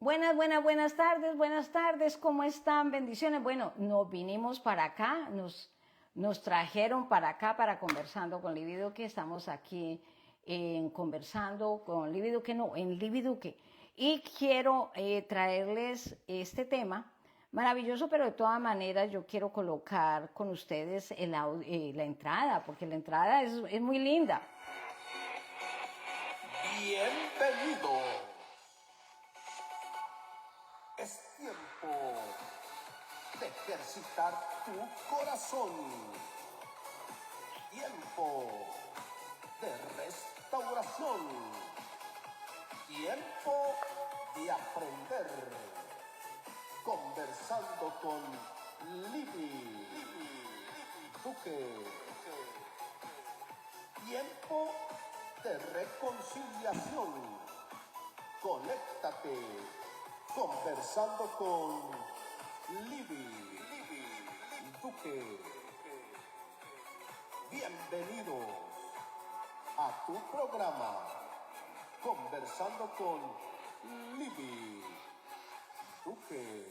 Buenas tardes, ¿cómo están? Bendiciones. Bueno, nos vinimos para acá, nos trajeron para acá para Conversando con Livi Duque. Estamos aquí conversando con Livi Duque, no, en Livi Duque. Y quiero traerles este tema maravilloso, pero de todas maneras yo quiero colocar con ustedes la entrada, porque la entrada es muy linda. Bienvenido. Es tiempo de ejercitar tu corazón. Tiempo de restauración. Tiempo de aprender. Conversando con Livi Duque. Tiempo de reconciliación. Conéctate. Conversando con Livi Duque. Bienvenido a tu programa Conversando con Livi Duque.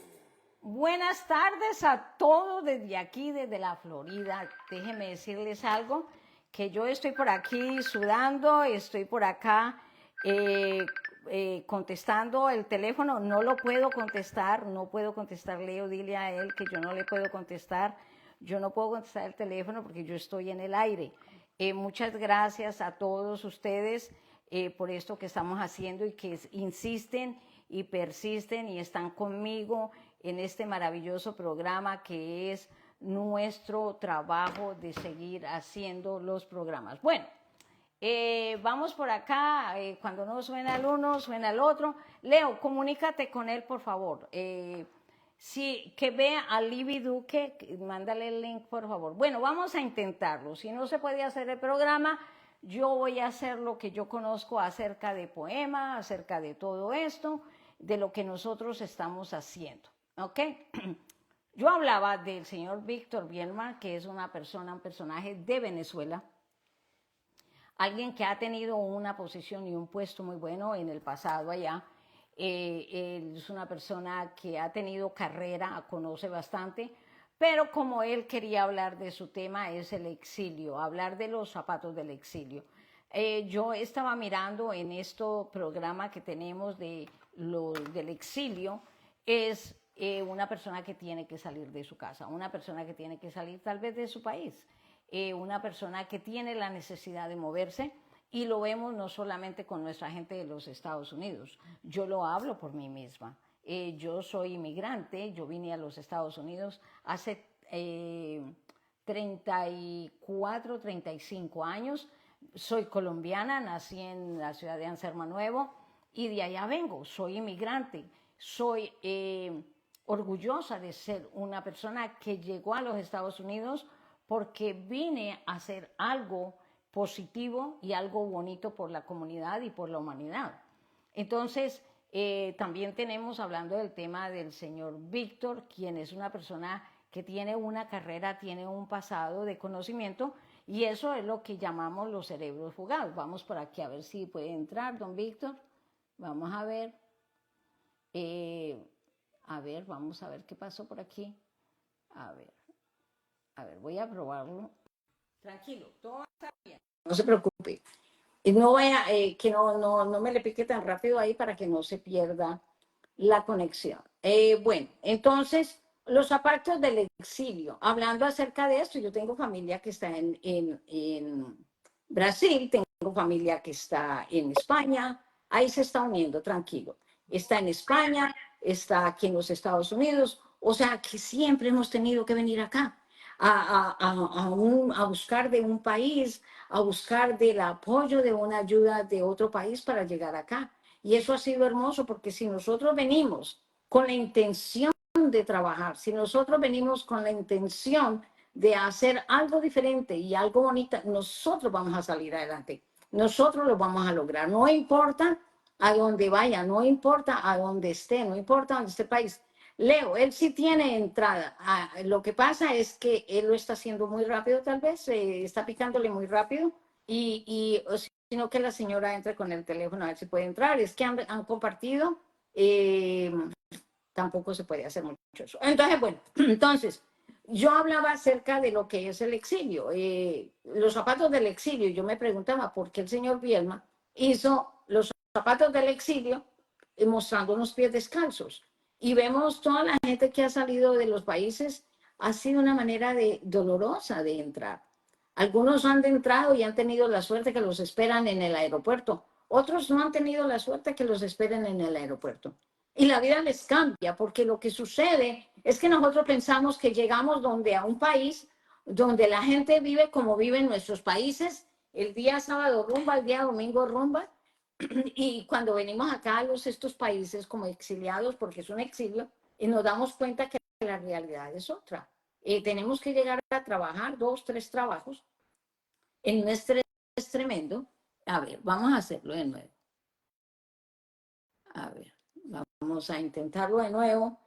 Buenas tardes a todos desde aquí, desde la Florida. Déjenme decirles algo, que yo estoy por aquí sudando, estoy por acá contestando el teléfono. No lo puedo contestar, no puedo contestar. Leo, dile a él que yo no le puedo contestar. Yo no puedo contestar el teléfono porque yo estoy en el aire. Muchas gracias a todos ustedes por esto que estamos haciendo y que insisten y persisten y están conmigo en este maravilloso programa que es nuestro trabajo de seguir haciendo los programas. Bueno, vamos por acá, cuando no suena el uno, suena el otro. Leo, comunícate con él, por favor. Sí, que vea a Livi Duque, mándale el link, por favor. Bueno, vamos a intentarlo. Si no se puede hacer el programa, yo voy a hacer lo que yo conozco acerca de poema, acerca de todo esto, de lo que nosotros estamos haciendo, ¿ok? Yo hablaba del señor Víctor Bielma, que es un personaje de Venezuela, alguien que ha tenido una posición y un puesto muy bueno en el pasado allá. Él es una persona que ha tenido carrera, conoce bastante, pero como él quería hablar de su tema es el exilio, hablar de los zapatos del exilio. Yo estaba mirando en este programa que tenemos del exilio, es una persona que tiene que salir de su casa, una persona que tiene que salir tal vez de su país, una persona que tiene la necesidad de moverse. Y lo vemos no solamente con nuestra gente de los Estados Unidos. Yo lo hablo por mí misma. Yo soy inmigrante, yo vine a los Estados Unidos hace 34, 35 años. Soy colombiana, nací en la ciudad de Anserma Nuevo y de allá vengo. Soy inmigrante, soy orgullosa de ser una persona que llegó a los Estados Unidos porque vine a hacer algo positivo y algo bonito por la comunidad y por la humanidad. Entonces, también tenemos, hablando del tema del señor Víctor, quien es una persona que tiene una carrera, tiene un pasado de conocimiento, y eso es lo que llamamos los cerebros fugados. Vamos por aquí a ver si puede entrar, don Víctor. Vamos a ver. Vamos a ver qué pasó por aquí. A ver, voy a probarlo. Tranquilo, todo está bien. No se preocupe. No vaya, que no me le pique tan rápido ahí para que no se pierda la conexión. Bueno, entonces, los zapatos del exilio. Hablando acerca de esto, yo tengo familia que está en Brasil, tengo familia que está en España, ahí se está uniendo, tranquilo. Está en España, está aquí en los Estados Unidos, o sea que siempre hemos tenido que venir acá a buscar de un país, a buscar del apoyo de una ayuda de otro país para llegar acá. Y eso ha sido hermoso porque si nosotros venimos con la intención de trabajar, si nosotros venimos con la intención de hacer algo diferente y algo bonito, nosotros vamos a salir adelante. Nosotros lo vamos a lograr. No importa a dónde vaya, no importa a dónde esté, no importa dónde esté el país. Leo, él sí tiene entrada. Lo que pasa es que él lo está haciendo muy rápido, tal vez, está picándole muy rápido, sino que la señora entre con el teléfono a ver si puede entrar. Es que han compartido eh, tampoco se puede hacer mucho eso. Entonces, bueno, entonces, yo hablaba acerca de lo que es el exilio, los zapatos del exilio. Yo me preguntaba por qué el señor Bielma hizo los zapatos del exilio mostrando unos pies descalzos. Y vemos toda la gente que ha salido de los países, ha sido una manera dolorosa de entrar. Algunos han entrado y han tenido la suerte que los esperan en el aeropuerto. Otros no han tenido la suerte que los esperen en el aeropuerto. Y la vida les cambia, porque lo que sucede es que nosotros pensamos que llegamos a un país donde la gente vive como vive en nuestros países, el día sábado rumba, el día domingo rumba, y cuando venimos acá a estos países como exiliados, porque es un exilio, y nos damos cuenta que la realidad es otra. Tenemos que llegar a trabajar 2, 3 trabajos en un estrés tremendo. A ver, vamos a hacerlo de nuevo. A ver, vamos a intentarlo de nuevo.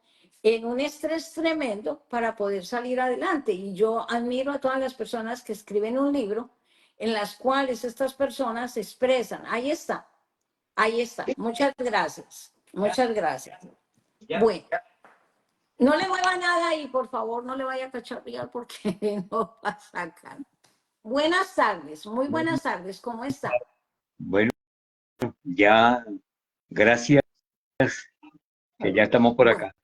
En un estrés tremendo para poder salir adelante. Y yo admiro a todas las personas que escriben un libro en las cuales estas personas se expresan. Ahí está, ahí está. Muchas gracias. Muchas gracias. Bueno, no le mueva nada ahí, por favor, no le vaya a cacharrear porque no va a sacar. Buenas tardes, muy buenas tardes, ¿cómo está? Bueno, ya, gracias, que ya estamos por Bueno, acá.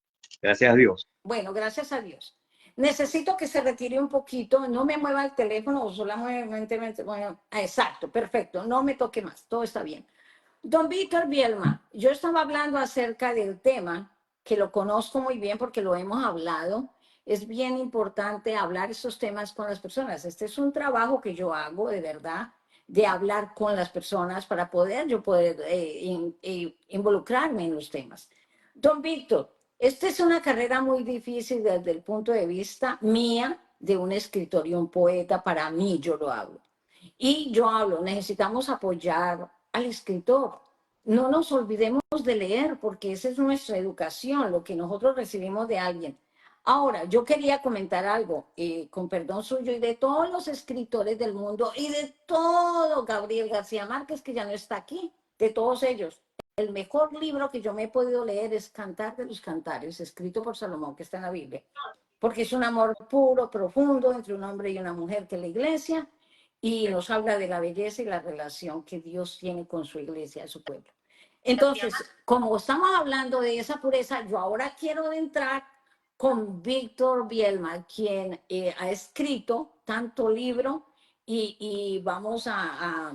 Gracias a Dios. bueno, gracias a Dios. Necesito que se retire un poquito, no me mueva el teléfono o solamente, bueno, exacto, perfecto, no me toque más, todo está bien. Don Víctor Bielma, yo estaba hablando acerca del tema, que lo conozco muy bien porque lo hemos hablado. Es bien importante hablar esos temas con las personas. Este es un trabajo que yo hago de verdad, de hablar con las personas para poder involucrarme en los temas. Don Víctor, esta es una carrera muy difícil desde el punto de vista mía, de un escritor y un poeta. Para mí, yo lo hablo. Y yo hablo, necesitamos apoyar al escritor. No nos olvidemos de leer, porque esa es nuestra educación, lo que nosotros recibimos de alguien. Ahora, yo quería comentar algo, con perdón suyo y de todos los escritores del mundo y de todo Gabriel García Márquez, que ya no está aquí, de todos ellos. El mejor libro que yo me he podido leer es Cantar de los Cantares, escrito por Salomón, que está en la Biblia, porque es un amor puro, profundo entre un hombre y una mujer que es la iglesia, y nos habla de la belleza y la relación que Dios tiene con su iglesia, su pueblo. Entonces, como estamos hablando de esa pureza, yo ahora quiero entrar con Víctor Bielma, quien ha escrito tanto libro, y vamos a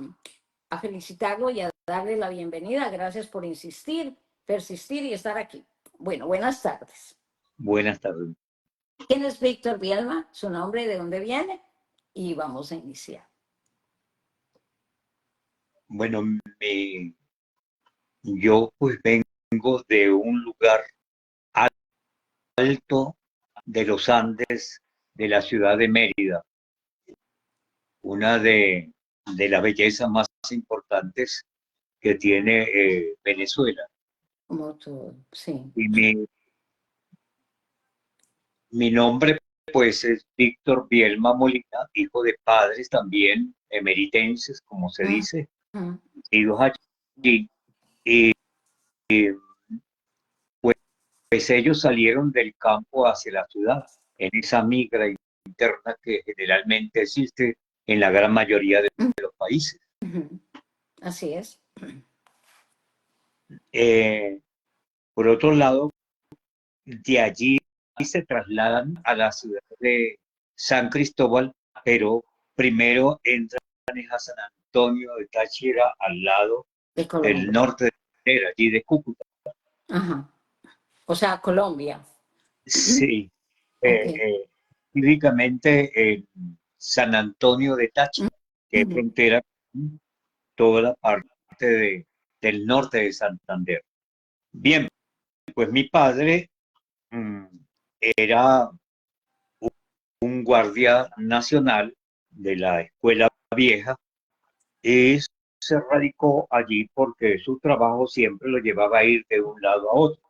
felicitarlo y a darle la bienvenida. Gracias por insistir, persistir y estar aquí. Bueno, buenas tardes. Buenas tardes. ¿Quién es Víctor Bielma? ¿Su nombre? ¿De dónde viene? Y vamos a iniciar. Bueno, yo pues vengo de un lugar alto de los Andes, de la ciudad de Mérida, una de las bellezas más importantes que tiene Venezuela. Como todo, sí. Y mi nombre pues es Víctor Bielma Molina, hijo de padres también emeritenses, como se dice, nacidos allí. Y pues ellos salieron del campo hacia la ciudad, en esa migra interna que generalmente existe en la gran mayoría de los países. Así es. Por otro lado, de allí se trasladan a la ciudad de San Cristóbal, pero primero entran a San Antonio de Táchira, al lado De del Colombia. norte de allí de Cúcuta. Ajá. O sea, Colombia. Sí, Ok. típicamente en San Antonio de Táchira, que es frontera con toda la parte del norte de Santander. Bien, pues mi padre era un guardia nacional de la escuela vieja y se radicó allí porque su trabajo siempre lo llevaba a ir de un lado a otro.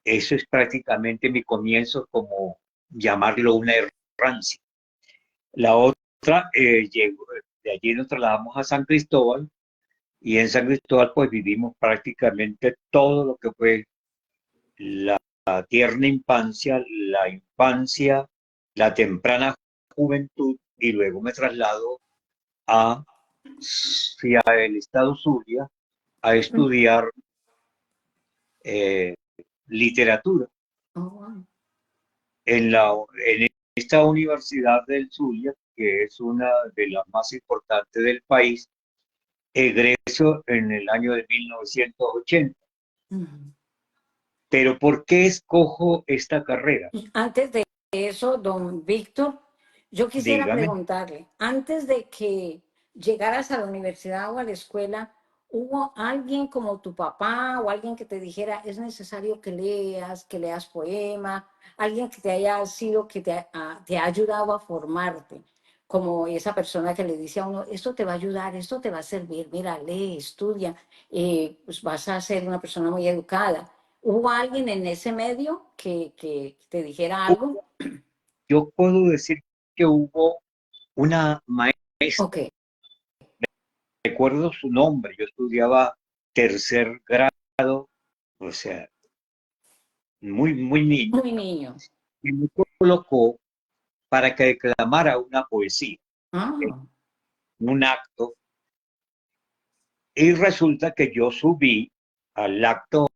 Eso es prácticamente mi comienzo, como llamarlo una errancia. La otra, de allí nos trasladamos a San Cristóbal Y en San Cristóbal pues vivimos prácticamente todo lo que fue la tierna infancia, la temprana juventud, y luego me traslado hacia el estado Zulia a estudiar eh, literatura Oh, wow. en esta Universidad del Zulia, que es una de las más importantes del país. Egreso en el año de 1980. Ujú. Pero ¿por qué escojo esta carrera? Antes de eso, don Víctor, yo quisiera Dígame. preguntarle, antes de que llegaras a la universidad o a la escuela, ¿hubo alguien como tu papá o alguien que te dijera, es necesario que leas poema, alguien que te haya sido, que te ha ayudado a formarte? Como esa persona que le dice a uno, esto te va a ayudar, esto te va a servir, mira, lee, estudia, pues vas a ser una persona muy educada. ¿Hubo alguien en ese medio que te dijera algo? Yo puedo decir que hubo una Ok. maestra, recuerdo su nombre, yo estudiaba tercer grado, o sea, muy niño, Muy niño. y me colocó para que declamara una poesía en Ah, un acto, y resulta que yo subí al acto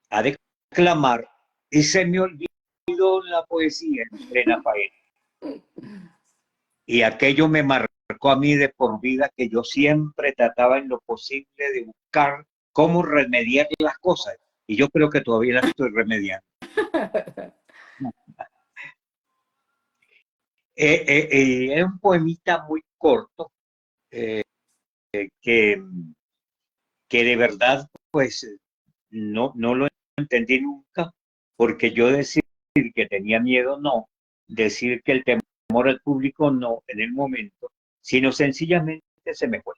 a declamar y se me olvidó la poesía en plena faena. Y aquello me marcó a mí de por vida, que yo siempre trataba en lo posible de buscar cómo remediar las cosas. Y yo creo que todavía las estoy remediando. Es un poemita muy corto eh, que, que de verdad pues no lo entendí nunca, porque yo decir que tenía miedo, no, decir que el temor al público, no, en el momento, sino sencillamente se me fue.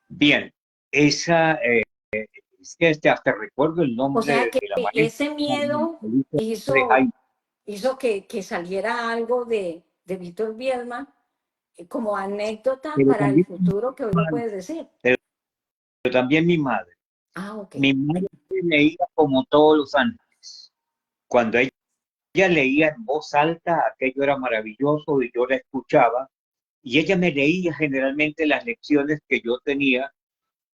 Bien, esa, es que hasta recuerdo el o nombre sea que de la maestra, ese miedo de Jaime, hizo que saliera algo de Víctor Bielma como anécdota pero para el también, futuro que hoy lo puedes decir. pero también mi madre. Ah, ok. Mi madre leía como todos los ángeles. Cuando ella leía en voz alta, aquello era maravilloso y yo la escuchaba, y ella me leía generalmente las lecciones que yo tenía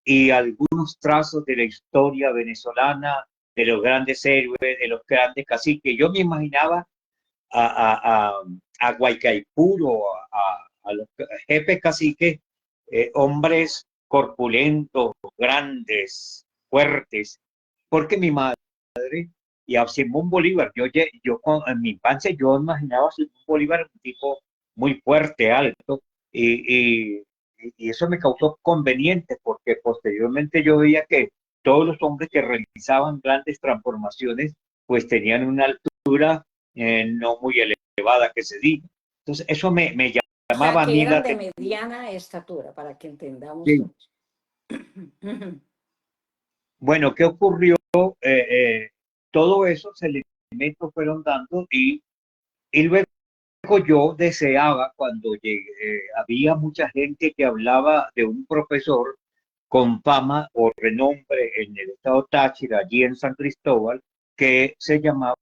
y algunos trazos de la historia venezolana, de los grandes héroes, de los grandes caciques. Yo me imaginaba a Guaycaipuro, a los jefes caciques, hombres corpulentos, grandes, fuertes, porque mi madre y a Simón Bolívar, en mi infancia yo imaginaba a Simón Bolívar un tipo muy fuerte, alto, y, y, y eso me causó conveniente, porque posteriormente yo veía que todos los hombres que realizaban grandes transformaciones, pues tenían una altura no muy elevada, que se diga. Entonces, eso me O sea llamaba a que mí la eran de atención. mediana estatura, para que entendamos Sí. todos. Ujú. Bueno, ¿qué ocurrió? Eh, eh, Todo eso se elementos fueron dando, y luego yo deseaba, cuando llegué, había mucha gente que hablaba de un profesor con fama o renombre en el estado Táchira, allí en San Cristóbal, que se llamaba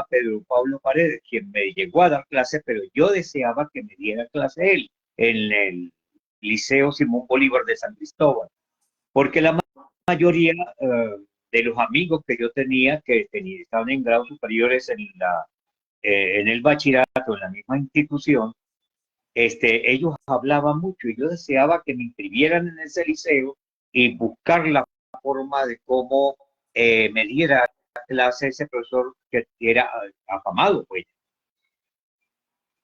Pedro Pablo Paredes, quien me llegó a dar clase, pero yo deseaba que me diera clase él en el Liceo Simón Bolívar de San Cristóbal, porque la mayoría de los amigos que yo tenía, estaban en grados superiores en el bachillerato, en la misma institución, ellos hablaban mucho y yo deseaba que me inscribieran en ese liceo y buscar la forma de cómo me diera clase ese profesor que era afamado, pues.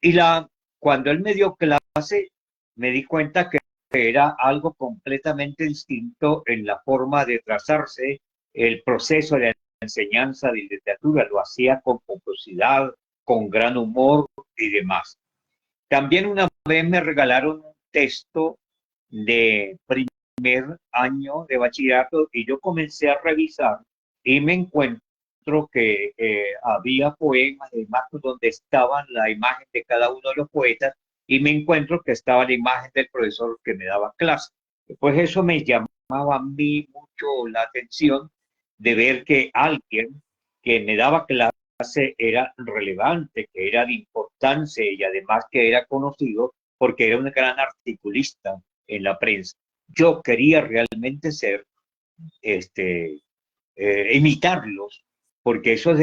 Y cuando él me dio clase, me di cuenta que era algo completamente distinto en la forma de trazarse el proceso de la enseñanza de literatura. Lo hacía con pomposidad, con gran humor y demás. También una vez me regalaron un texto de primer año de bachillerato y yo comencé a revisar y me encuentro que había poemas, además donde estaban la imagen de cada uno de los poetas, y me encuentro que estaba la imagen del profesor que me daba clase. Pues eso me llamaba a mí mucho la atención de ver que alguien que me daba clase era relevante, que era de importancia y además que era conocido porque era un gran articulista en la prensa. Yo quería realmente ser, imitarlos, porque eso es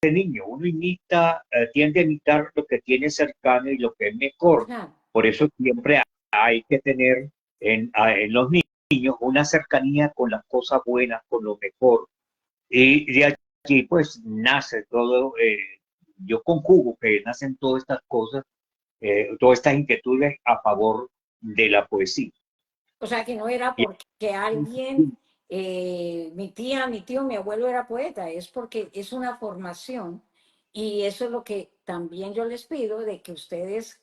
de niño, uno imita, tiende a imitar lo que tiene cercano y lo que es mejor. Claro. Por eso siempre hay que tener en los niños una cercanía con las cosas buenas, con lo mejor. Y de aquí pues nace todo, yo conjugo que nacen todas estas cosas, todas estas inquietudes a favor de la poesía. O sea, que no era Y, porque alguien, mi tía, mi tío, mi abuelo era poeta, es porque es una formación y eso es lo que también yo les pido, de que ustedes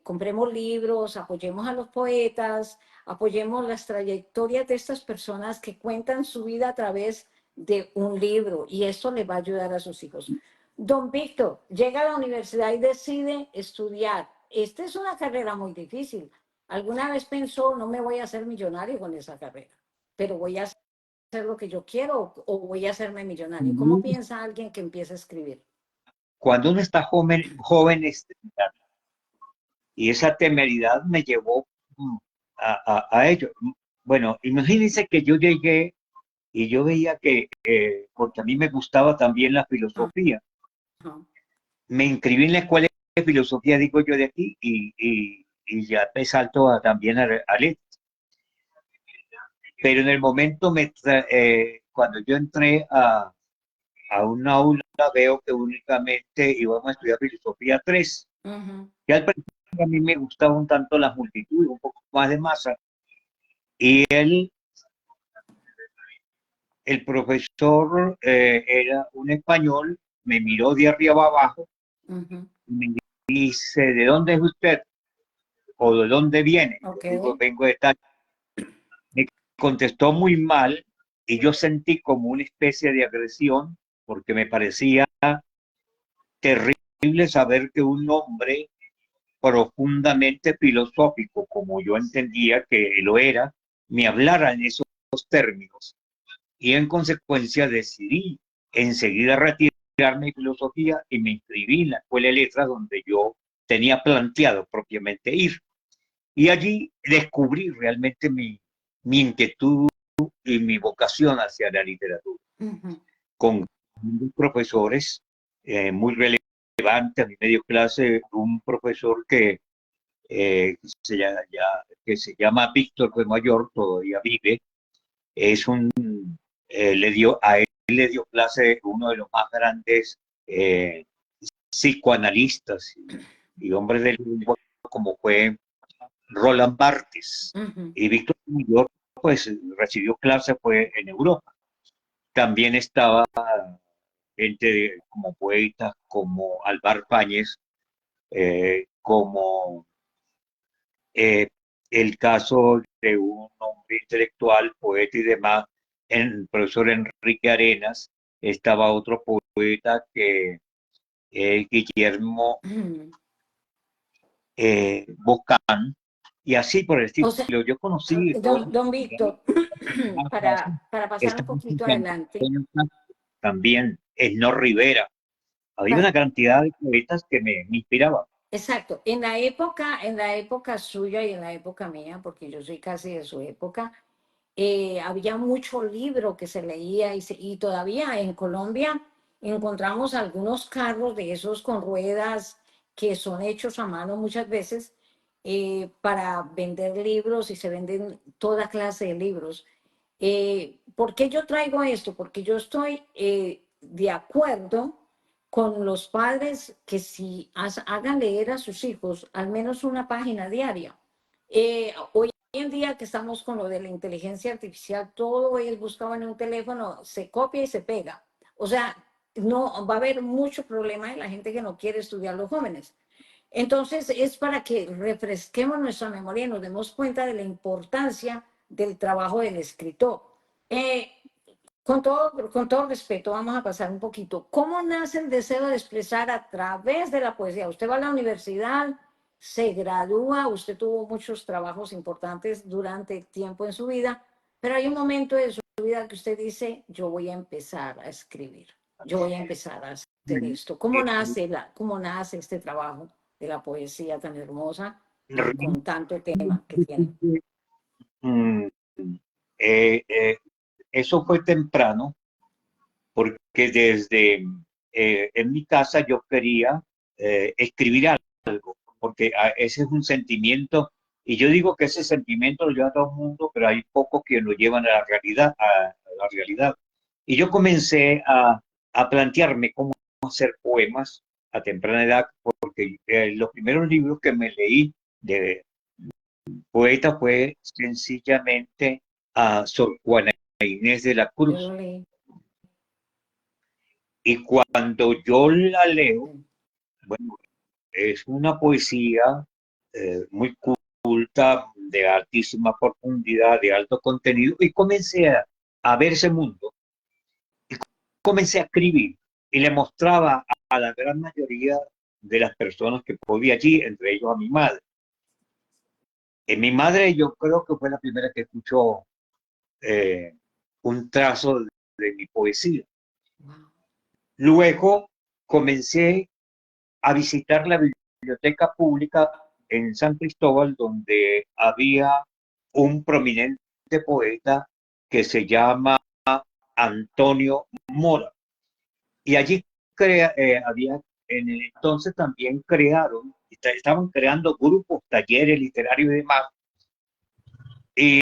compremos libros, apoyemos a los poetas, apoyemos las trayectorias de estas personas que cuentan su vida a través de un libro y eso les va a ayudar a sus hijos. Don Víctor llega a la universidad y decide estudiar. Esta es una carrera muy difícil. Alguna vez pensó, no me voy a hacer millonario con esa carrera, pero voy a hacer lo que yo quiero o voy a hacerme millonario. ¿Cómo piensa alguien que empieza a escribir? cuando uno está joven y esa temeridad me llevó a ello. Bueno, imagínense que yo llegué y yo veía que, porque a mí me gustaba también la filosofía, Ajá. me inscribí en la escuela de filosofía, digo yo, de aquí, y ya me salto también a letras. Pero en el momento, cuando yo entré a una aula, veo que únicamente íbamos a estudiar filosofía 3. Ujú. Y al principio a mí me gustaba un tanto las multitudes, un poco más de masa. Y el profesor era un español, me miró de arriba abajo Ujú. y me dice, ¿de dónde es usted? ¿O de dónde viene? Yo Ok. digo, vengo de tal. Me contestó muy mal y yo sentí como una especie de agresión porque me parecía terrible saber que un hombre profundamente filosófico, como yo entendía que lo era, me hablara en esos términos. Y en consecuencia decidí enseguida retirarme de filosofía y me inscribí en la Escuela de Letras donde yo tenía planteado propiamente ir. Y allí descubrí realmente mi inquietud y mi vocación hacia la literatura, Ujú. con profesores muy relevantes. A mi medio clase, un profesor que se llama Víctor, fue mayor, todavía vive, es a él le dio clase uno de los más grandes eh, psicoanalistas y hombres de lengua como fue Roland Barthes. Ujú. Y Víctor Mayor pues recibió clase fue en Europa. También estaba gente como poetas como Alvar Fáñez, como eh, el caso de un hombre intelectual, poeta y demás, el profesor Enrique Arenas. Estaba otro poeta que es Guillermo Ujú. Bocán, y así por el O estilo. sea, Yo conocí don Víctor, para pasar un poquito adelante, también No Rivera. Había pa- una cantidad de poetas que me inspiraban. exacto, en la época suya y en la época mía, porque yo soy casi de su época, había mucho libro que se leía y todavía en Colombia encontramos algunos carros de esos con ruedas que son hechos a mano muchas veces para vender libros y se venden toda clase de libros. ¿Por qué yo traigo esto? Porque yo estoy de acuerdo con los padres que si hagan leer a sus hijos al menos una página diaria. Hoy en día que estamos con lo de la inteligencia artificial, todo es buscado en un teléfono, se copia y se pega. O sea, no va a haber mucho problema en la gente que no quiere estudiar, los jóvenes. Entonces, es para que refresquemos nuestra memoria y nos demos cuenta de la importancia del trabajo del escritor. Eh, con todo respeto, vamos a pasar un poquito. ¿Cómo nace el deseo de expresar a través de la poesía? Usted va a la universidad, se gradúa, usted tuvo muchos trabajos importantes durante el tiempo en su vida, pero hay un momento de su vida que usted dice, yo voy a empezar a escribir, yo voy a empezar a hacer esto. Cómo nace este trabajo de la poesía tan hermosa y con tanto tema que tiene? Mm, eh, eh, Eso fue temprano, porque desde en mi casa yo quería escribir algo, porque ese es un sentimiento, y yo digo que ese sentimiento lo lleva a todo el mundo, pero hay pocos que lo llevan a la realidad, a la realidad. Y yo comencé a plantearme cómo hacer poemas a temprana edad, porque los primeros libros que me leí de poeta fue sencillamente a Sor Juana Inés de la Yo Cruz. lo leí. Y cuando yo la leo, bueno, es una poesía muy culta, de altísima profundidad, de alto contenido, y comencé a ver ese mundo, comencé a escribir, y le mostraba a la gran mayoría de las personas que podía allí, entre ellos a mi madre. Mi madre yo creo que fue la primera que escuchó eh, un trazo de mi poesía. Wow. Luego comencé a visitar la biblioteca pública en San Cristóbal, donde había un prominente poeta que se llama Antonio Mora. Y allí había, en el entonces también estaban creando grupos, talleres literarios y demás. Y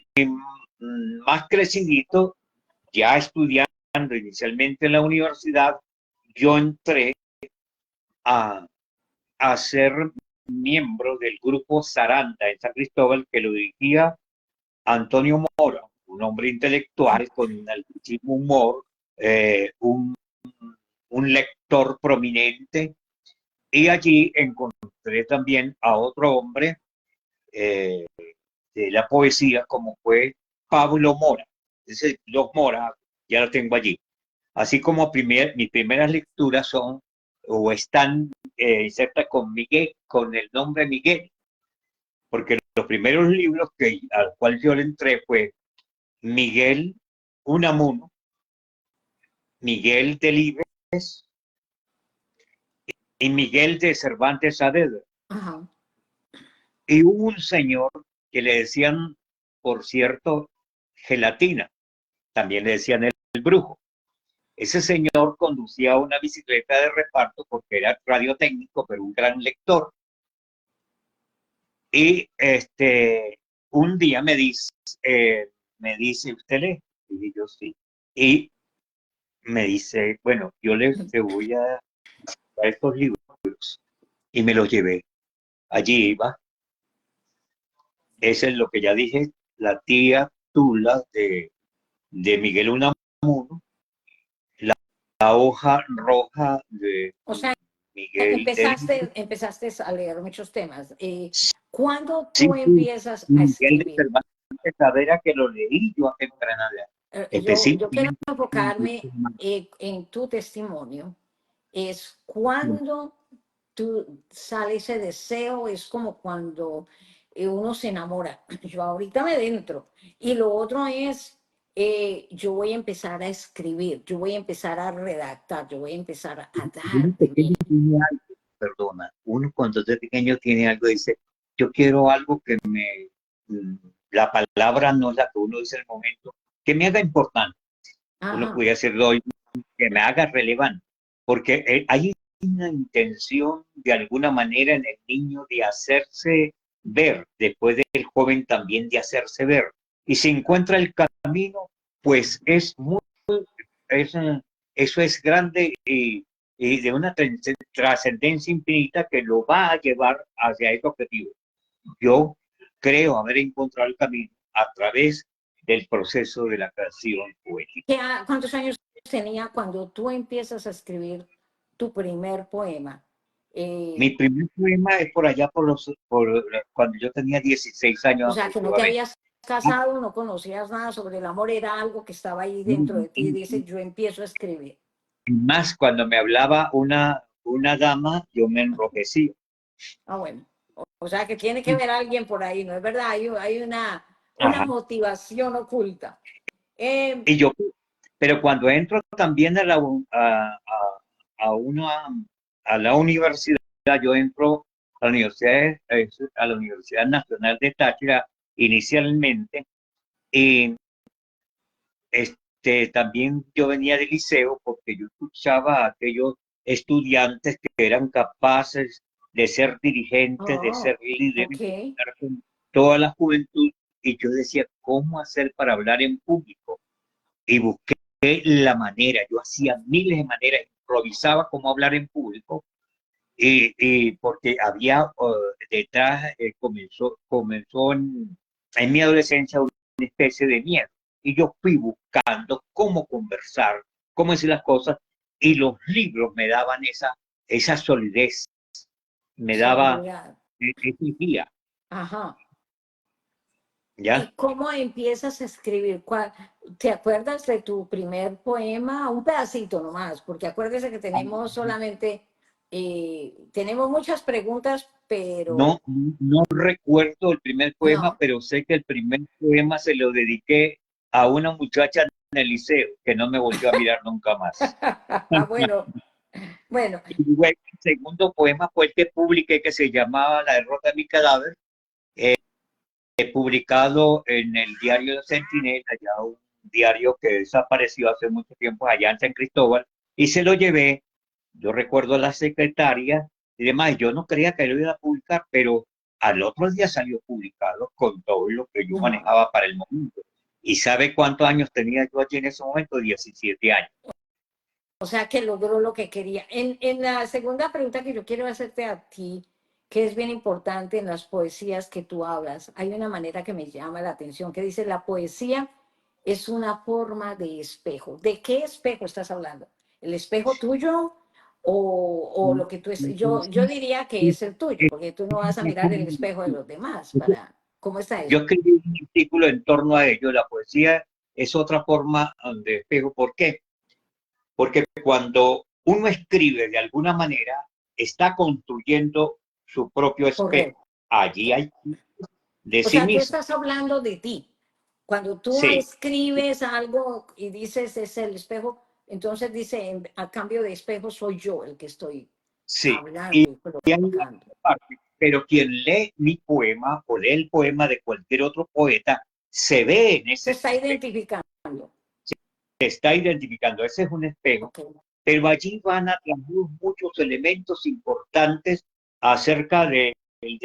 más crecidito, ya estudiando inicialmente en la universidad, yo entré a ser miembro del grupo Saranda en San Cristóbal, que lo dirigía Antonio Mora, un hombre intelectual con altísimo humor, un lector prominente, y allí encontré también a otro hombre eh, de la poesía, como fue Pablo Mora. Ese los Mora ya lo tengo allí. Así como mis primeras lecturas son o están insertas con Miguel, con el nombre Miguel, porque los primeros libros al cual yo le entré fue Miguel Unamuno, Miguel Delibes y Miguel de Cervantes Saavedra. Ajá. Y hubo un señor que le decían, por cierto, Gelatina, también le decían el brujo. Ese señor conducía una bicicleta de reparto porque era radiotécnico, pero un gran lector. Y un día me dice, ¿usted lee? Y yo sí. Y me dice, bueno, te voy a dar estos libros. Y me los llevé. Allí iba. Ese es lo que ya dije, la tía Tula de Miguel Unamuno, la hoja roja de O sea, Miguel Delibes. empezaste a leer muchos temas. ¿Cuándo Sí, tú sí, empiezas a Miguel de escribir? Cervantes Saavedra, que lo leí yo a temprana edad. Yo quiero Específicamente. enfocarme en tu testimonio. Es cuando tú sale ese deseo, es como cuando uno se enamora. Yo ahorita me dentro. Y lo otro es, yo voy a empezar a escribir, yo voy a empezar a redactar, yo voy a empezar a Uno dar de mí. pequeño tiene algo, perdona, uno cuando es pequeño tiene algo, dice, yo quiero algo mm, la palabra no es la que uno dice en el momento, que me haga importante. Uno Ajá. puede hacerlo hoy, que me haga relevante, porque hay una intención de alguna manera en el niño de hacerse ver, después del joven también de hacerse ver. Y si encuentra el camino, pues es, eso es grande y de una trascendencia infinita que lo va a llevar hacia ese objetivo. Yo creo haber encontrado el camino a través del proceso de la creación poética. ¿Cuántos años tenía cuando tú empiezas a escribir tu primer poema? Mi Eh, primer poema es por allá cuando yo tenía 16 o años sea, que no te aproximadamente. habías casado, no conocías nada sobre el amor, era algo que estaba ahí dentro de ti y dices, yo empiezo a escribir. Más cuando me hablaba una dama, yo me enrojecía. Ah, bueno. O sea, que tiene que ver alguien por ahí, ¿no es verdad? Hay una Ajá. motivación oculta. Y yo, pero cuando entro también a una, a la universidad, yo entro a la Universidad, a la Universidad Nacional de Táchira inicialmente, y también yo venía del liceo porque yo escuchaba a aquellos estudiantes que eran capaces de ser dirigentes, de ser Oh, líderes, ok. de estar con toda la juventud, y yo decía, ¿cómo hacer para hablar en público? Y busqué la manera, yo hacía miles de maneras, improvisaba cómo hablar en público, y porque había detrás, comenzó en mi adolescencia una especie de miedo, y yo fui buscando cómo conversar, cómo decir las cosas, y los libros me daban esa solidez, me daba Seguridad. ese guía, Ajá. ¿ya? ¿Y cómo empiezas a escribir? ¿Te acuerdas de tu primer poema? Un pedacito nomás, porque acuérdese que tenemos solamente, tenemos muchas preguntas, pero No recuerdo el primer poema, no. pero sé que el primer poema se lo dediqué a una muchacha en el liceo que no me volvió a mirar nunca más. Bueno, bueno, Y luego el segundo poema fue el que publiqué, que se llamaba La derrota de mi cadáver, publicado en el diario Centinela, ya un diario que desapareció hace mucho tiempo allá en San Cristóbal, y se lo llevé, yo recuerdo a la secretaria y demás, yo no creía que lo iba a publicar, pero al otro día salió publicado con todo lo que yo no. manejaba para el momento. ¿Y sabe cuántos años tenía yo allí en ese momento? 17 años. O sea que logró lo que quería. En la segunda pregunta que yo quiero hacerte a ti, que es bien importante en las poesías que tú hablas, hay una manera que me llama la atención, que dice, la poesía es una forma de espejo. ¿De qué espejo estás hablando? ¿El espejo tuyo o lo que tú es? Yo diría que es el tuyo, porque tú no vas a mirar el espejo de los demás para... ¿Cómo está Yo eso? escribí un artículo en torno a ello. La poesía es otra forma de espejo. ¿Por qué? Porque cuando uno escribe de alguna manera, está construyendo su propio espejo. Correcto. Allí hay de O sí sea, tú mismo. estás hablando de ti. Cuando tú Sí, escribes algo y dices es el espejo, entonces dice, a cambio de espejo soy yo el que estoy sí. Y hablando y hay una colocando. parte, pero quien lee mi poema o lee el poema de cualquier otro poeta, se ve en Se ese está espejo, identificando. se está identificando. Ese es un espejo, Ok. pero allí van a traer muchos elementos importantes acerca de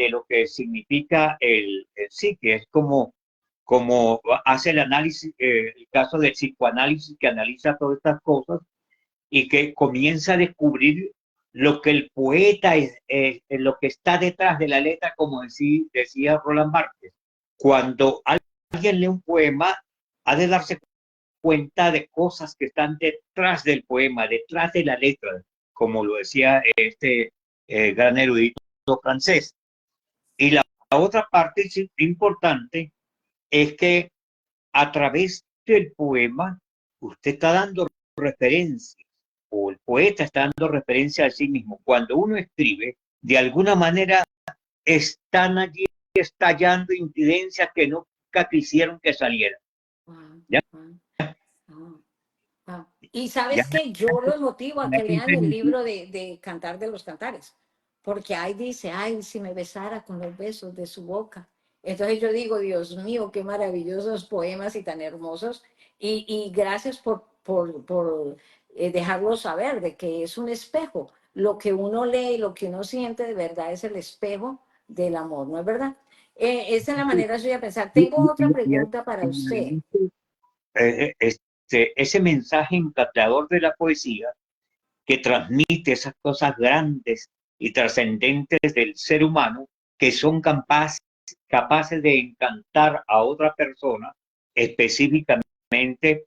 lo que significa el sí, que es como hace el análisis, el caso del psicoanálisis que analiza todas estas cosas y que comienza a descubrir lo que el poeta es lo que está detrás de la letra, como decía Roland Barthes. Cuando alguien lee un poema, ha de darse cuenta de cosas que están detrás del poema, detrás de la letra, como lo decía este gran erudito francés. Y la otra parte importante es que a través del poema usted está dando referencia, o el poeta está dando referencia a sí mismo. Cuando uno escribe, de alguna manera están allí estallando incidencias que nunca quisieron que salieran. Ah, ¿Ya? ah, ah, ah. Y ¿Ya? sabes que yo los motivo a que lean el libro de Cantar de los Cantares, porque ahí dice, ay, si me besara con los besos de su boca. Entonces yo digo, Dios mío, qué maravillosos poemas y tan hermosos. Y gracias por dejarlo saber de que es un espejo. Lo que uno lee y lo que uno siente de verdad es el espejo del amor, ¿no es verdad? Esa es la manera suya de pensar. Tengo otra pregunta para usted. Ese mensaje encantador de la poesía que transmite esas cosas grandes y trascendentes del ser humano que son capaces de encantar a otra persona, específicamente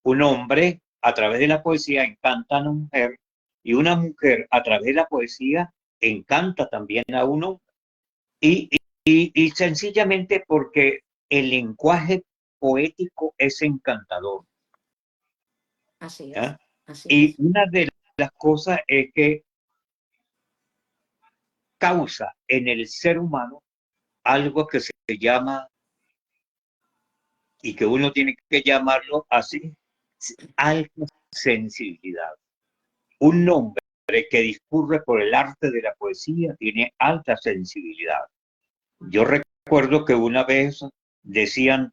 un hombre a través de la poesía encanta a una mujer y una mujer a través de la poesía encanta también a un hombre. Y sencillamente porque el lenguaje poético es encantador. Así es, ¿Ya? así Y es. una de las cosas es que causa en el ser humano algo que se llama, y que uno tiene que llamarlo así, alta sensibilidad. Un hombre que discurre por el arte de la poesía tiene alta sensibilidad. Yo recuerdo que una vez decían,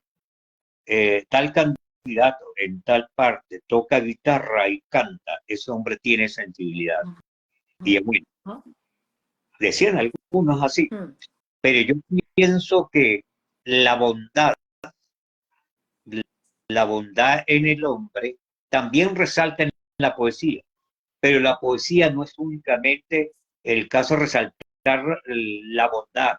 tal candidato en tal parte toca guitarra y canta, ese hombre tiene sensibilidad. Y es muy, decían algunos así, pero yo pienso que la bondad, la bondad en el hombre también resalta en la poesía, pero la poesía no es únicamente el caso de resaltar la bondad,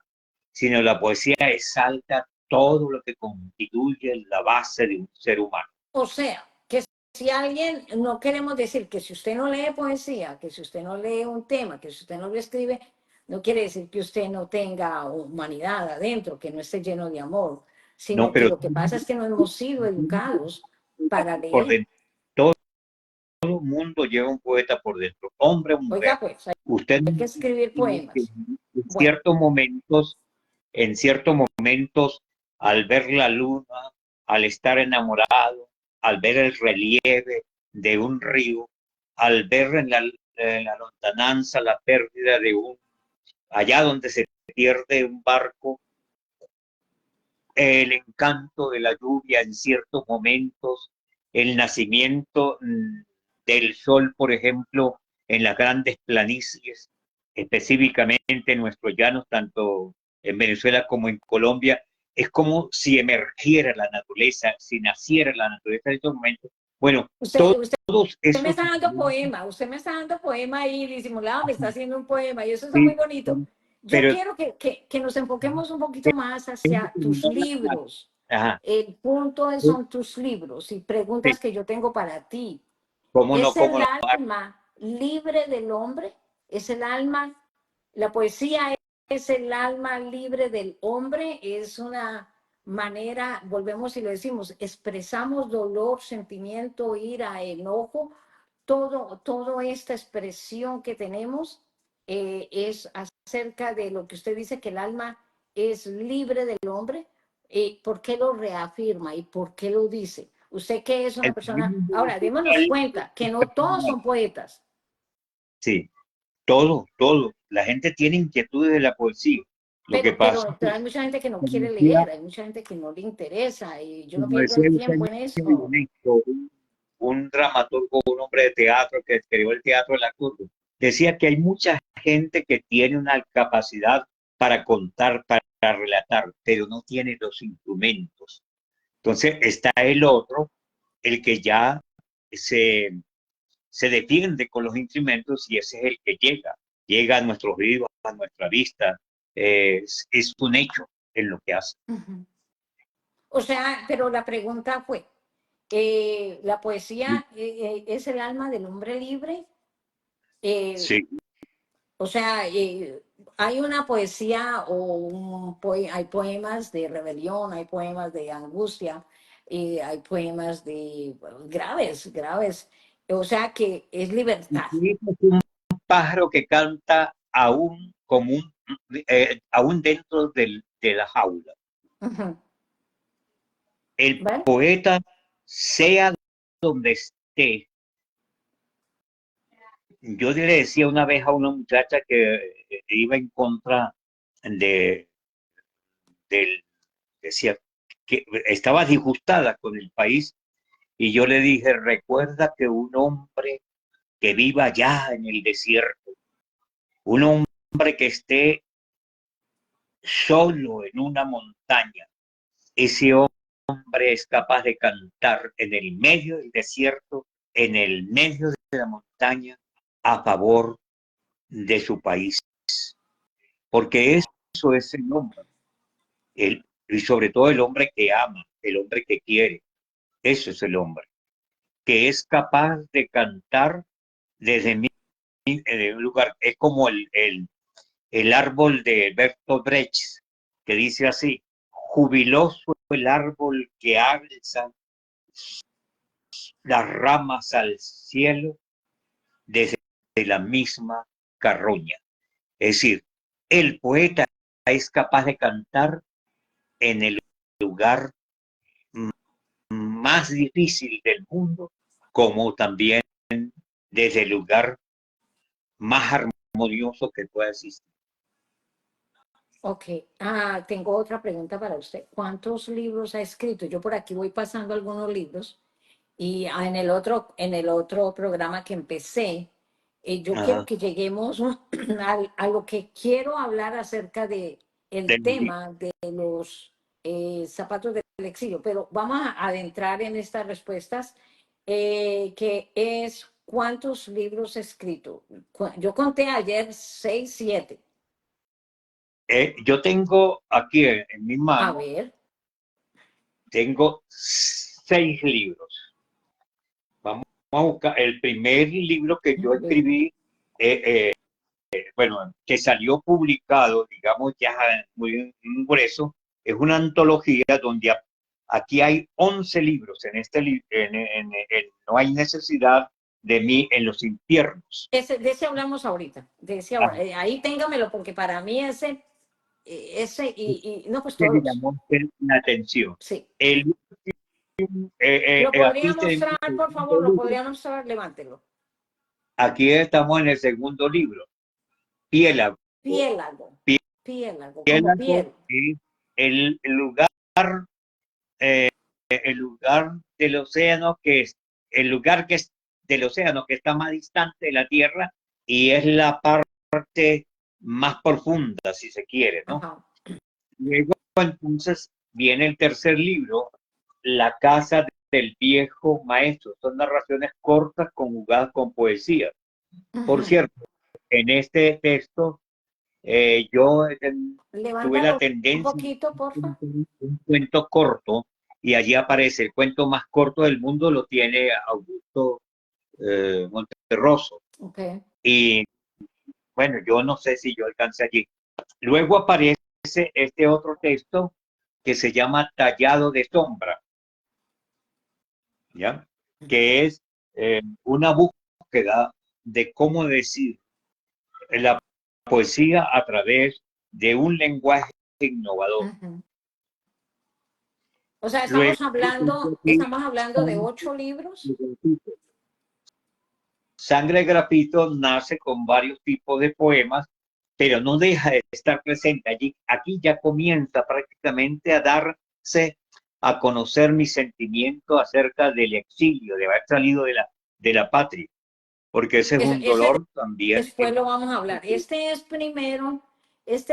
sino la poesía exalta todo lo que constituye la base de un ser humano. O sea, que si alguien, no queremos decir que si usted no lee poesía, que si usted no lee un tema, que si usted no lo escribe, no quiere decir que usted no tenga humanidad adentro, que no esté lleno de amor, No, sino que pero lo que pasa es que no hemos sido educados para por leer. dentro, todo el mundo lleva un poeta por dentro, hombre o mujer. Oiga, pues, Usted hay que escribir poemas. en Bueno, ciertos momentos, al ver la luna, al estar enamorado, al ver el relieve de un río, al ver en la lontananza la pérdida de allá donde se pierde un barco, el encanto de la lluvia en ciertos momentos, el nacimiento del sol, por ejemplo, en las grandes planicies, específicamente en nuestros llanos, tanto en Venezuela como en Colombia, es como si emergiera la naturaleza, si naciera la naturaleza en estos momentos. Bueno, usted todos me esos... está dando poema, usted me está dando poema ahí disimulado, me está haciendo un poema y eso está muy Sí, bonito. Yo pero... quiero que nos enfoquemos un poquito más hacia tus libros. Ajá, El punto son tus libros y sí, preguntas que yo tengo para ti. cómo no, ¿Es cómo el no. alma libre del hombre? ¿Es el alma, la poesía es el alma libre del hombre? Es una manera, volvemos y lo decimos, expresamos dolor, sentimiento, ira, enojo, toda esta expresión que tenemos es acerca de lo que usted dice que el alma es libre del hombre. ¿Por qué lo reafirma y por qué lo dice? Usted que es una persona, ahora démonos cuenta que no todos son poetas. Sí, todo. La gente tiene inquietudes de la poesía. Lo que pasa, Pero hay mucha gente que no como quiere decía, leer, hay mucha gente que no le interesa y yo no como pierdo decía el tiempo Eugenio en eso. Ionesco, un dramaturgo, un hombre de teatro que escribió el teatro del absurdo, decía que hay mucha gente que tiene una capacidad para contar, para relatar, pero no tiene los instrumentos. Entonces está el otro, el que ya se, se defiende con los instrumentos y ese es el que llega a nuestros oídos, a nuestra vista, es un hecho en lo que hace. Ujú. O sea, pero la pregunta fue, ¿la poesía es el alma del hombre libre? Eh, Sí, o sea, hay una poesía o hay poemas de rebelión, hay poemas de angustia, hay poemas de bueno, graves, graves. O sea que es libertad. es un pájaro que canta aún como aún dentro de la jaula. Ujú. El ¿Vale? poeta, sea donde esté, yo le decía una vez a una muchacha que iba en contra de, del, decía que estaba disgustada con el país y yo le dije, recuerda que un hombre que viva allá en el desierto, un hombre que esté solo en una montaña, ese hombre es capaz de cantar en el medio del desierto, en el medio de la montaña, a favor de su país, porque eso es el hombre, y sobre todo el hombre que ama, el hombre que quiere, eso es el hombre, que es capaz de cantar desde un lugar, es como el árbol de Bertolt Brecht, que dice así, jubiloso el árbol que alza las ramas al cielo desde la misma carroña. Es decir, el poeta es capaz de cantar en el lugar más difícil del mundo, como también desde el lugar más armonioso que pueda existir. Ok. Tengo otra pregunta para usted. ¿Cuántos libros ha escrito? Yo por aquí voy pasando algunos libros y en el otro programa que empecé, yo quiero Ajá. que lleguemos a lo que quiero hablar acerca de el tema de los zapatos del exilio, pero vamos a adentrar en estas respuestas, que es ¿cuántos libros he escrito? Yo conté ayer 6, 7. Yo tengo aquí en mi A mano, ver. tengo 6 libros. Vamos a buscar el primer libro que yo escribí, bueno, que salió publicado, digamos, ya muy grueso, es una antología donde aquí hay 11 libros. En este No hay necesidad de mí en los infiernos. De ese hablamos ahorita. De ese, ahí téngamelo, porque para mí no, pues Que me todos. llamó la atención. Sí. El, ¿Lo podría aquí tenemos mostrar, el por segundo favor? ¿Lo libro. podría mostrar? Levántelo. Aquí estamos en el segundo libro. Piélago. Piélago. Piélago, como Piélago piel. es el lugar, el lugar del océano que es el lugar que es del océano que está más distante de la Tierra y es la parte más profunda, si se quiere, ¿no? Ajá. Luego, entonces, viene el tercer libro, La casa del viejo maestro. Son narraciones cortas conjugadas con poesía. Por cierto, en este texto yo tuve la Levántalo un tendencia poquito, porfa. un cuento corto y allí aparece el cuento más corto del mundo, lo tiene Augusto Monterroso. Okay. Y bueno, yo no sé si yo alcancé allí. Luego aparece este otro texto que se llama Tallado de Sombra, ¿ya? Que es una búsqueda de cómo decir la poesía a través de un lenguaje innovador. O sea, Luego, estamos hablando de 8 libros. Sangre Grafito nace con varios tipos de poemas, pero no deja de estar presente allí. Aquí ya comienza prácticamente a darse a conocer mi sentimiento acerca del exilio, de haber salido de la patria, porque ese es un dolor también. Después lo vamos a hablar. Este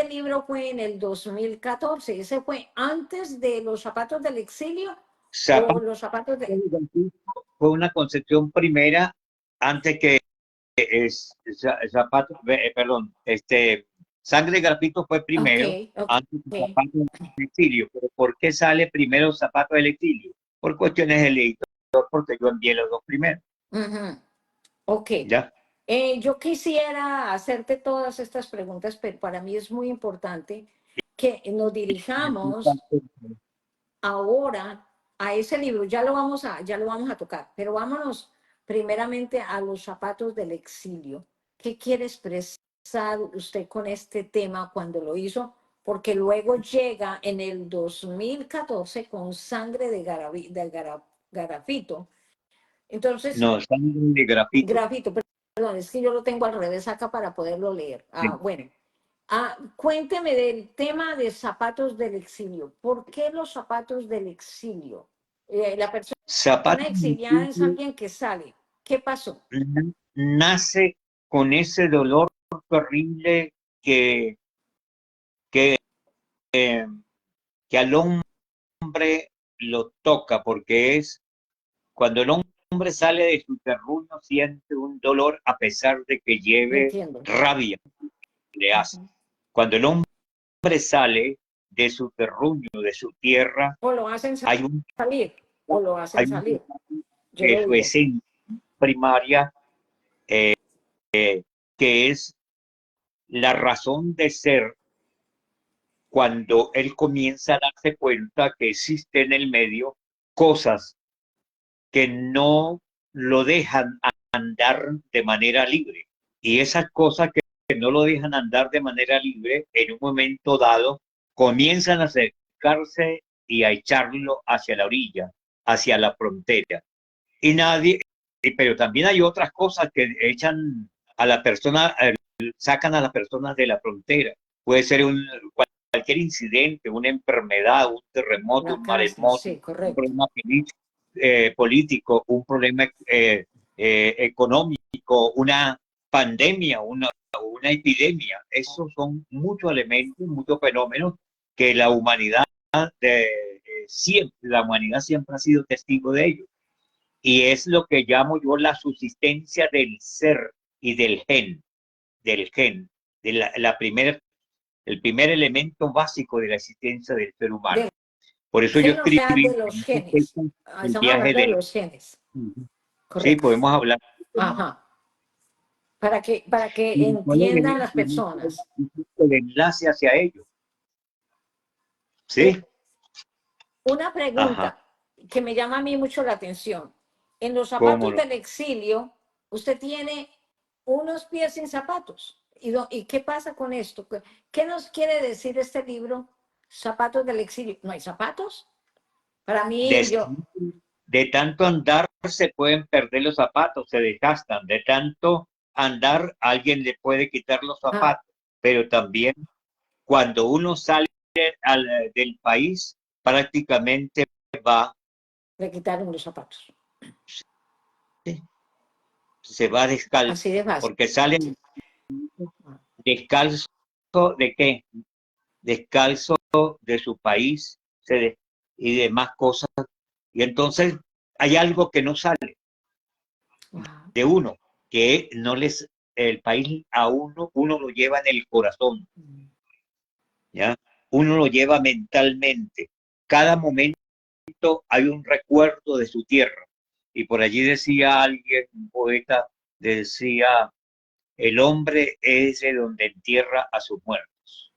libro fue en el 2014. ¿Ese fue antes de Los zapatos del exilio o Zapato Los zapatos de...? fue una concepción primera antes que Zapato, perdón, Sangre Grafito fue primero, Ok, antes de ok. Zapato del exilio. Pero ¿por qué sale primero Zapato del exilio? Por cuestiones del editor, porque yo envié los dos primeros. Ok. ¿Ya? Yo quisiera hacerte todas estas preguntas, pero para mí es muy importante que nos dirijamos ahora a ese libro. Ya lo vamos a tocar, pero vámonos primeramente a Los zapatos del exilio. ¿Qué quiere expresar usted con este tema cuando lo hizo? Porque luego llega en el 2014 con Sangre de Garafito. Entonces, No, Sangre Grafito. Grafito, perdón, es que yo lo tengo al revés acá para poderlo leer. Bueno. Cuénteme del tema de zapatos del exilio. ¿Por qué los zapatos del exilio? La persona Zapato del exiliada es exilio alguien que sale. ¿Qué pasó? nace con ese dolor terrible que, que al hombre lo toca, porque es cuando el hombre sale de su terruño, siente un dolor a pesar de que lleve Entiendo. rabia, le hace. Cuando el hombre sale de su terruño, de su tierra, O lo hacen hay un, salir, o lo hacen hay un salir. Yo que lo su digo. esencia primaria, que es la razón de ser, cuando él comienza a darse cuenta que existe en el medio cosas que no lo dejan andar de manera libre. Y esas cosas que no lo dejan andar de manera libre, en un momento dado comienzan a acercarse y a echarlo hacia la orilla, hacia la frontera. Y nadie, pero también hay otras cosas que echan a la persona, sacan a las personas de la frontera. Puede ser cualquier incidente, una enfermedad, un terremoto, La un cárcel, maremoto, sí, un correcto. problema político, un problema económico, una pandemia, una epidemia. Esos son muchos elementos, muchos fenómenos que la humanidad siempre ha sido testigo de ellos. Y es lo que llamo yo la subsistencia del ser y del gen, de el primer elemento básico de la existencia del ser humano. Del Por eso yo gen, o sea, escribí de los genes. el Estamos viaje hablando de del... los genes. Sí, Correcto. podemos hablar. Ajá. Para que ¿Y cuál es entiendan las personas. el enlace hacia ellos? Eh, Sí, una ajá, pregunta que me llama a mí mucho la atención. En los cómo zapatos no. del exilio, usted tiene unos pies sin zapatos. ¿Y qué pasa con esto? ¿Qué nos quiere decir este libro? Zapatos del exilio. ¿No hay zapatos? Para mí, De, yo, de tanto andar se pueden perder los zapatos, se desgastan. De tanto andar, alguien le puede quitar los ah, zapatos. Pero también cuando uno sale del país, prácticamente va, le quitaron los zapatos. se va descalzo, Así de fácil. porque salen descalzo de qué? Descalzo de su país y demás cosas. Y entonces hay algo que no sale Wow. de uno, que no les, el país a uno lo lleva en el corazón, ¿ya? Uno lo lleva mentalmente. Cada momento hay un recuerdo de su tierra. Y por allí decía alguien, un poeta, decía, el hombre es de donde entierra a sus muertos.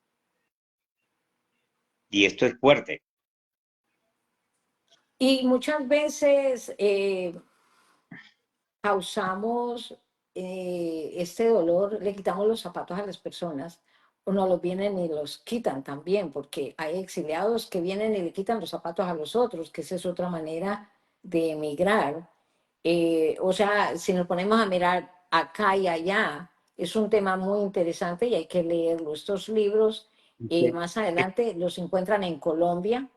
Y esto es fuerte. Y muchas veces causamos este dolor, le quitamos los zapatos a las personas o nos los vienen y los quitan también, porque hay exiliados que vienen y le quitan los zapatos a los otros, que esa es otra manera de emigrar. O sea, si nos ponemos a mirar acá y allá, es un tema muy interesante y hay que leerlo. Estos libros más adelante los encuentran en Colombia.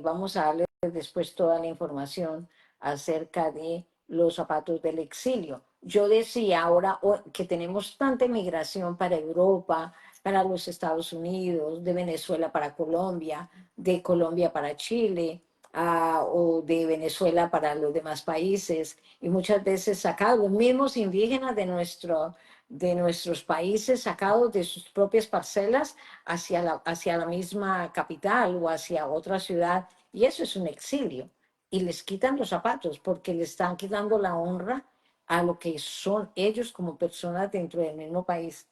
Vamos a darles después toda la información acerca de los zapatos del exilio. Yo decía ahora que tenemos tanta migración para Europa, para los Estados Unidos, de Venezuela para Colombia, de Colombia para Chile, o de Venezuela para los demás países, y muchas veces sacados los mismos indígenas de nuestros países, sacados de sus propias parcelas hacia la misma capital o hacia otra ciudad, y eso es un exilio. Y les quitan los zapatos porque le están quitando la honra a lo que son ellos como personas dentro del mismo país.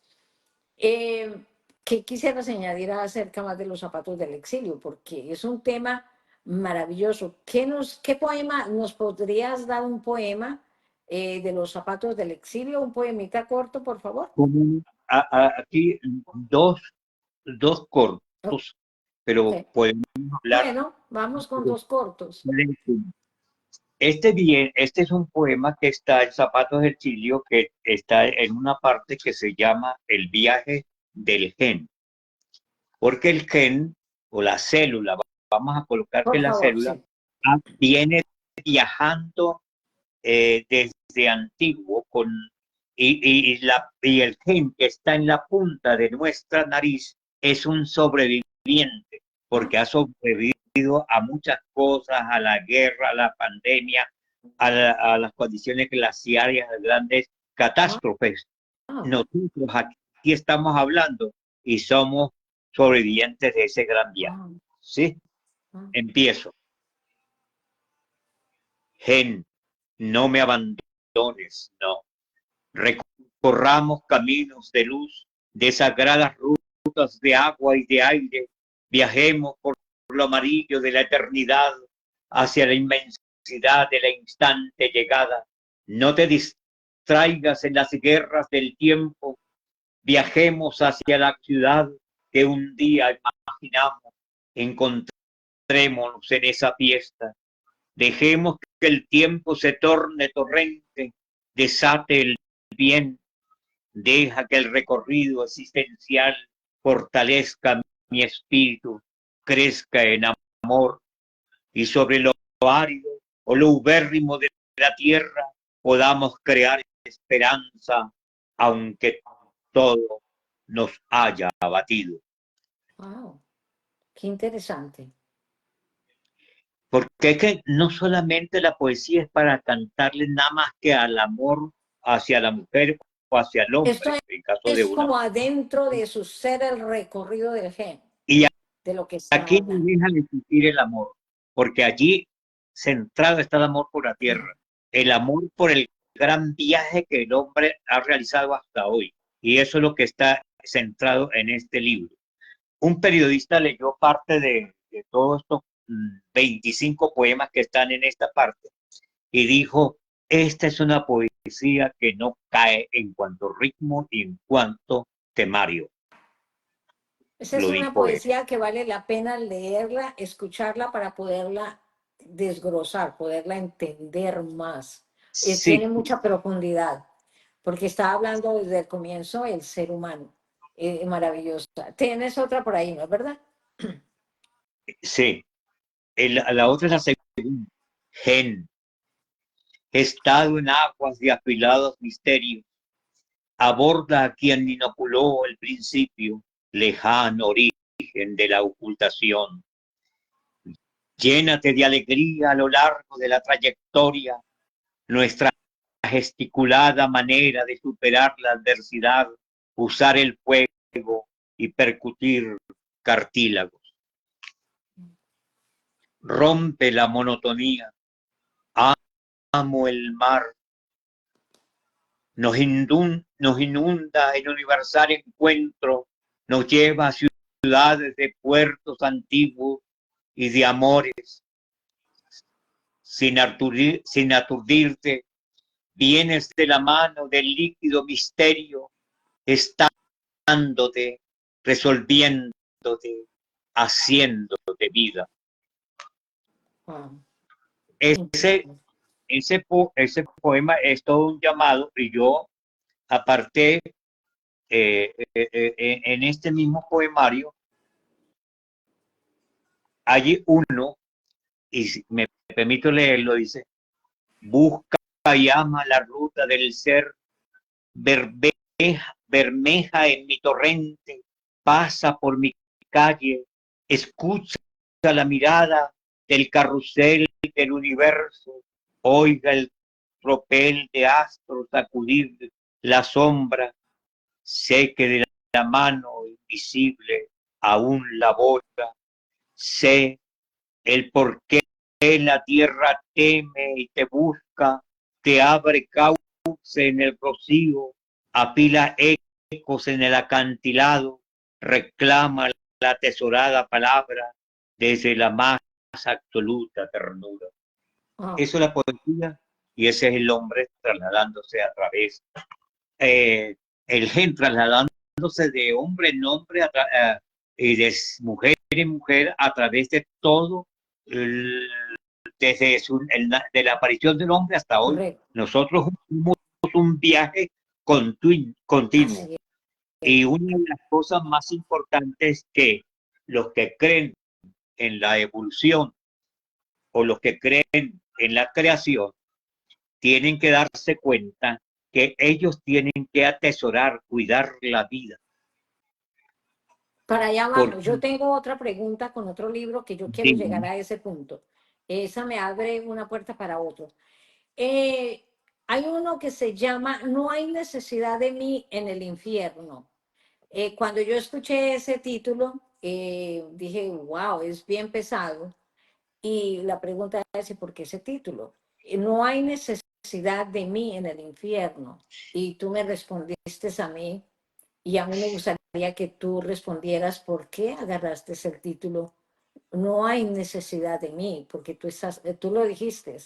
¿Qué quisieras añadir acerca más de los zapatos del exilio? Porque es un tema maravilloso. ¿Qué poema nos podrías dar un poema de los zapatos del exilio? Un poemita corto, por favor. Aquí dos Oh, cortos, pero ok. podemos hablar. Bueno, vamos con dos cortos. Este es un poema que está en Zapatos del Exilio, que está en una parte que se llama El viaje del gen, porque el gen o la célula, vamos a colocar que Por la favor, célula sí. viene viajando desde antiguo y el gen que está en la punta de nuestra nariz es un sobreviviente, Ah, porque ha sobrevivido a muchas cosas, a la guerra, a la pandemia, a las condiciones glaciarias, a grandes ah, catástrofes. ah, Nosotros aquí estamos hablando y somos sobrevivientes de ese gran viaje. ah, ¿Sí? ah. Empiezo. Gen, no me abandones, no. Recorramos caminos de luz, de sagradas rutas de agua y de aire. Viajemos por lo amarillo de la eternidad hacia la inmensidad de la instante llegada. No te distraigas en las guerras del tiempo. Viajemos hacia la ciudad que un día imaginamos. Encontrémonos en esa fiesta. Dejemos que el tiempo se torne torrente, desate el bien. Deja que el recorrido existencial fortalezca mi espíritu, crezca en amor, y sobre lo árido o lo ubérrimo de la tierra podamos crear esperanza, aunque todo nos haya abatido. Wow, qué interesante. Porque es que no solamente la poesía es para cantarle nada más que al amor hacia la mujer o hacia el Esto hombre, en caso de es una como mujer. adentro de su ser el recorrido del gen, Y de lo que está aquí no hablando. deja de existir el amor, porque allí centrado está el amor por la Sí. tierra, el amor por el gran viaje que el hombre ha realizado hasta hoy. Y eso es lo que está centrado en este libro. Un periodista leyó parte de todos estos 25 poemas que están en esta parte y dijo, esta es una poesía que no cae en cuanto ritmo y en cuanto temario, Esa es lo una dijo él. poesía que vale la pena leerla, escucharla para poderla desglosar, poderla entender más. Sí, Tiene mucha profundidad, porque está hablando desde el comienzo el ser humano. Maravillosa. Tienes otra por ahí, ¿no es verdad? sí. La otra es la segunda. Gen, estado en aguas de afilados misterios, aborda a quien inoculó el principio, lejano origen de la ocultación. Llénate de alegría a lo largo de la trayectoria, nuestra gesticulada manera de superar la adversidad, usar el fuego y percutir cartílagos. Rompe la monotonía, amo el mar, nos inunda en universal encuentro, nos lleva a ciudades de puertos antiguos y de amores, sin aturdirte, vienes de la mano del líquido misterio, estándote, resolviéndote, haciéndote vida. Wow, Ese, increíble. ese poema es todo un llamado y yo aparté en este mismo poemario, hay uno, y si me permito leerlo, dice, busca y ama la ruta del ser, bermeja en mi torrente, pasa por mi calle, escucha la mirada del carrusel del universo, oiga el tropel de astros sacudir la sombra, sé que de la mano invisible aún la boca, sé el por qué la tierra teme y te busca, te abre cauce en el rocío, apila ecos en el acantilado, reclama la atesorada palabra desde la más absoluta ternura. Wow. Eso es la poesía y ese es el hombre trasladándose a través, el gen trasladándose de hombre en hombre y de mujer en mujer a través de todo, el, desde de la aparición del hombre hasta hoy. Correcto. Nosotros hicimos un viaje continuo Así y es. una de las cosas más importantes es que los que creen en la evolución o los que creen en la creación tienen que darse cuenta que ellos tienen que atesorar, cuidar la vida. Para allá vamos. Yo Porque, tengo otra pregunta con otro libro que yo quiero llegar digo, a ese punto. Esa me abre una puerta para otro. Eh, Hay uno que se llama No hay necesidad de mí en el infierno. Cuando yo escuché ese título, dije, wow, es bien pesado. Y la pregunta es, ¿por qué ese título? No hay necesidad de mí en el infierno. Y tú me respondiste a mí, y a mí me gustaría que tú respondieras por qué agarraste el título. No hay necesidad de mí, porque tú lo dijiste.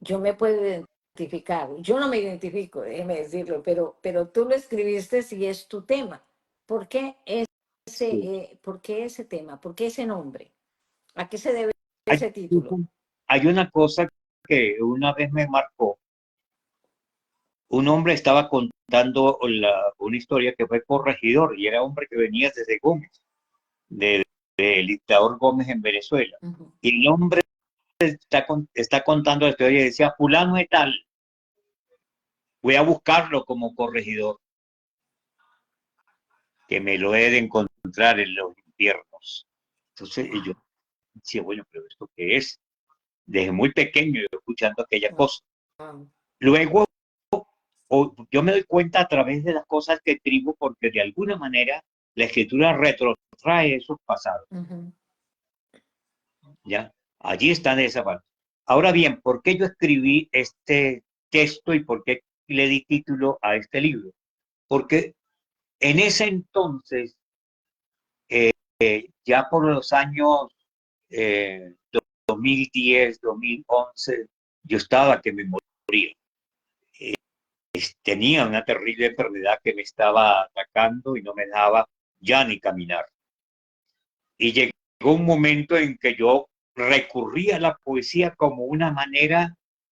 Yo me puedo identificar. Yo no me identifico, déjeme decirlo, pero tú lo escribiste si es tu tema. ¿Por qué Sí. por qué ese tema? ¿Por qué ese nombre? ¿A qué se debe Hay, ese título? hay una cosa que una vez me marcó. Un hombre estaba contando una historia que fue corregidor y era hombre que venía desde Gómez, del dictador Gómez en Venezuela. Ujú. Y el hombre está contando la historia y decía, fulano de tal, voy a buscarlo como corregidor, que me lo he de encontrar en los infiernos. Entonces yo decía, bueno, pero ¿esto qué es? Desde muy pequeño yo escuchando aquella cosa. Wow. Luego, yo me doy cuenta a través de las cosas que escribo porque de alguna manera la escritura retrotrae esos pasados, Ujú. ¿ya? Allí están esa parte. Ahora bien, ¿por qué yo escribí este texto y por qué le di título a este libro? Porque en ese entonces, ya por los años 2010, 2011, yo estaba que me moría. Tenía una terrible enfermedad que me estaba atacando y no me dejaba ya ni caminar. Y llegó un momento en que yo recurrí a la poesía como una manera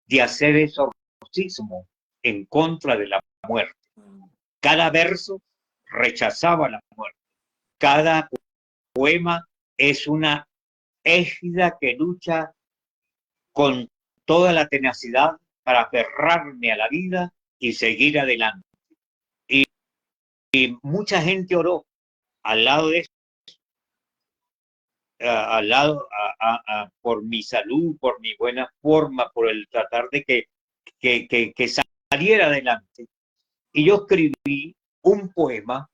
de hacer exorcismo en contra de la muerte. Cada verso rechazaba la muerte. Cada poema es una égida que lucha con toda la tenacidad para aferrarme a la vida y seguir adelante. Y, y mucha gente oró al lado de al lado por mi salud, por mi buena forma, por el tratar de que saliera adelante. Y yo escribí un poema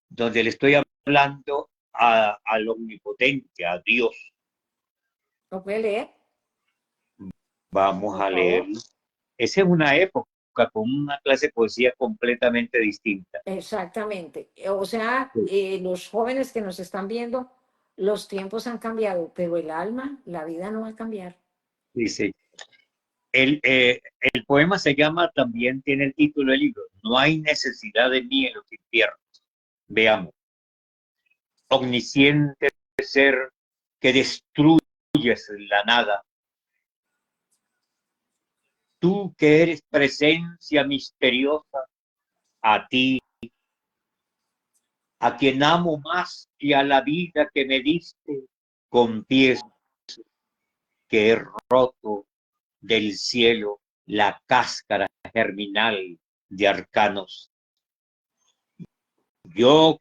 donde le estoy hablando al omnipotente, a Dios. ¿Lo puede leer, Vamos por a favor? leerlo. Esa es una época con una clase de poesía completamente distinta. Exactamente. O sea, Sí, los jóvenes que nos están viendo, los tiempos han cambiado, pero el alma, la vida no va a cambiar. dice, el poema se llama, también tiene el título del libro, No hay necesidad de mí en los infiernos. Veamos. Omnisciente ser que destruyes la nada, tú que eres presencia misteriosa, a ti, a quien amo más que a la vida que me diste, confieso que he roto del cielo la cáscara germinal de arcanos. Yo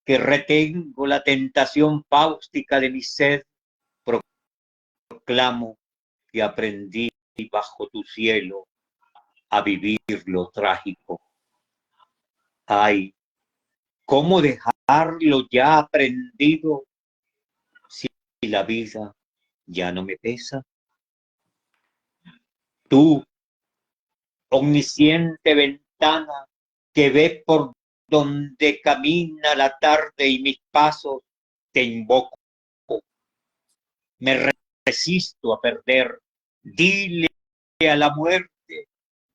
que retengo la tentación fáustica de mi sed, proclamo que aprendí bajo tu cielo a vivir lo trágico. Ay, ¿cómo dejarlo ya aprendido si la vida ya no me pesa? Tú, omnisciente ventana que ve por donde camina la tarde y mis pasos, te invoco. Me resisto a perder. Dile a la muerte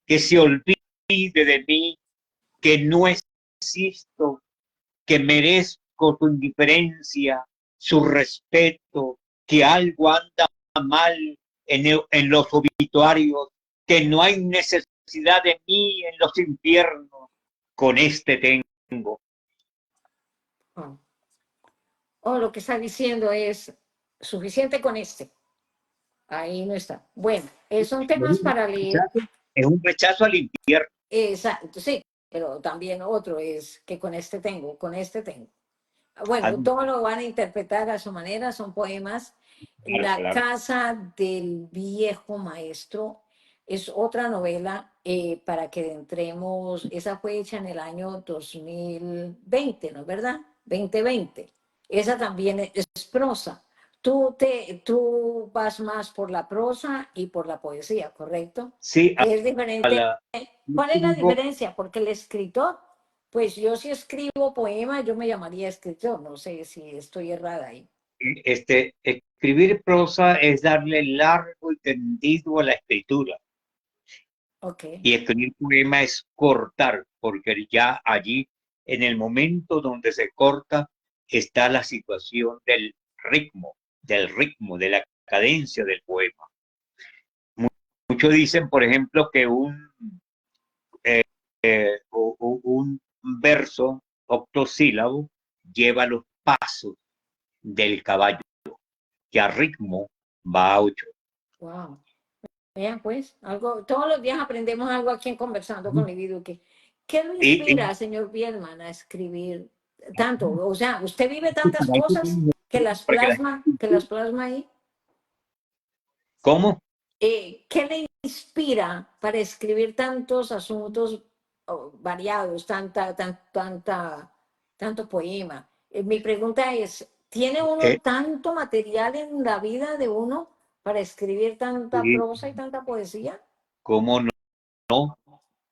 que se olvide de mí, que no existo, que merezco su indiferencia, su respeto, que algo anda mal en los obituarios, que no hay necesidad de mí en los infiernos. Con este tengo. Oh. O lo que está diciendo es suficiente con este. Ahí no está. Bueno, son temas para leer. Es un rechazo al infierno. Exacto, sí, pero también otro es que con este tengo. Ah, Bueno, todos lo van a interpretar a su manera, son poemas. claro, La claro. casa del viejo maestro es otra novela para que entremos, esa fue hecha en el año 2020, ¿no es verdad? 2020. Esa también es prosa. Tú vas más por la prosa y por la poesía, ¿correcto? Sí, Que es a diferente. la, ¿Cuál es la diferencia? Porque el escritor, pues yo si escribo poema, yo me llamaría escritor, no sé si estoy errada ahí. escribir prosa es darle largo y tendido a la escritura. Ok. Y escribir poema es cortar, porque ya allí, en el momento donde se corta, está la situación del ritmo, de la cadencia del poema. Muchos dicen, por ejemplo, que un verso octosílabo lleva los pasos del caballo, que a ritmo va a 8. Wow. Vean, pues, algo, todos los días aprendemos algo aquí en Conversando con Libby Duque. ¿Qué lo Y inspira, señor Bielman, a escribir tanto? O sea, usted vive tantas cosas que las plasma ahí. ¿Cómo? ¿Qué le inspira para escribir tantos asuntos variados, tanto poema? Mi pregunta es, ¿tiene uno Eh, tanto material en la vida de uno para escribir tanta eh, prosa y tanta poesía? ¿Cómo no?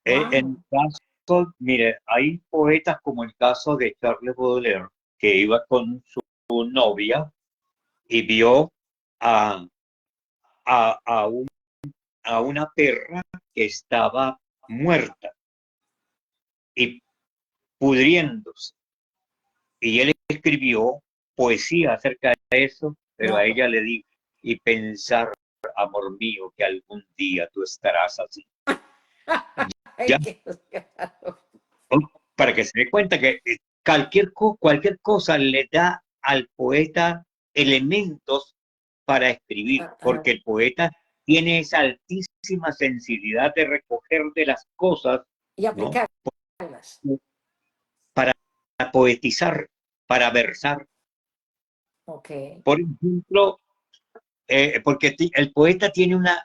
En Wow. el caso, mire, hay poetas como el caso de Charles Baudelaire, que iba con su novia y vio a, a, a, un- a una perra que estaba muerta y pudriéndose. Y él escribió poesía acerca de eso, pero a No, ella le dijo, y pensar, amor mío, que algún día tú estarás así. ay, Ya, qué descarado. para que se dé cuenta que cualquier cosa le da al poeta elementos para escribir, porque el poeta tiene esa altísima sensibilidad de recoger de las cosas, Y ¿no? aplicarlas. Para poetizar, para versar. Ok. Por ejemplo, porque el poeta tiene una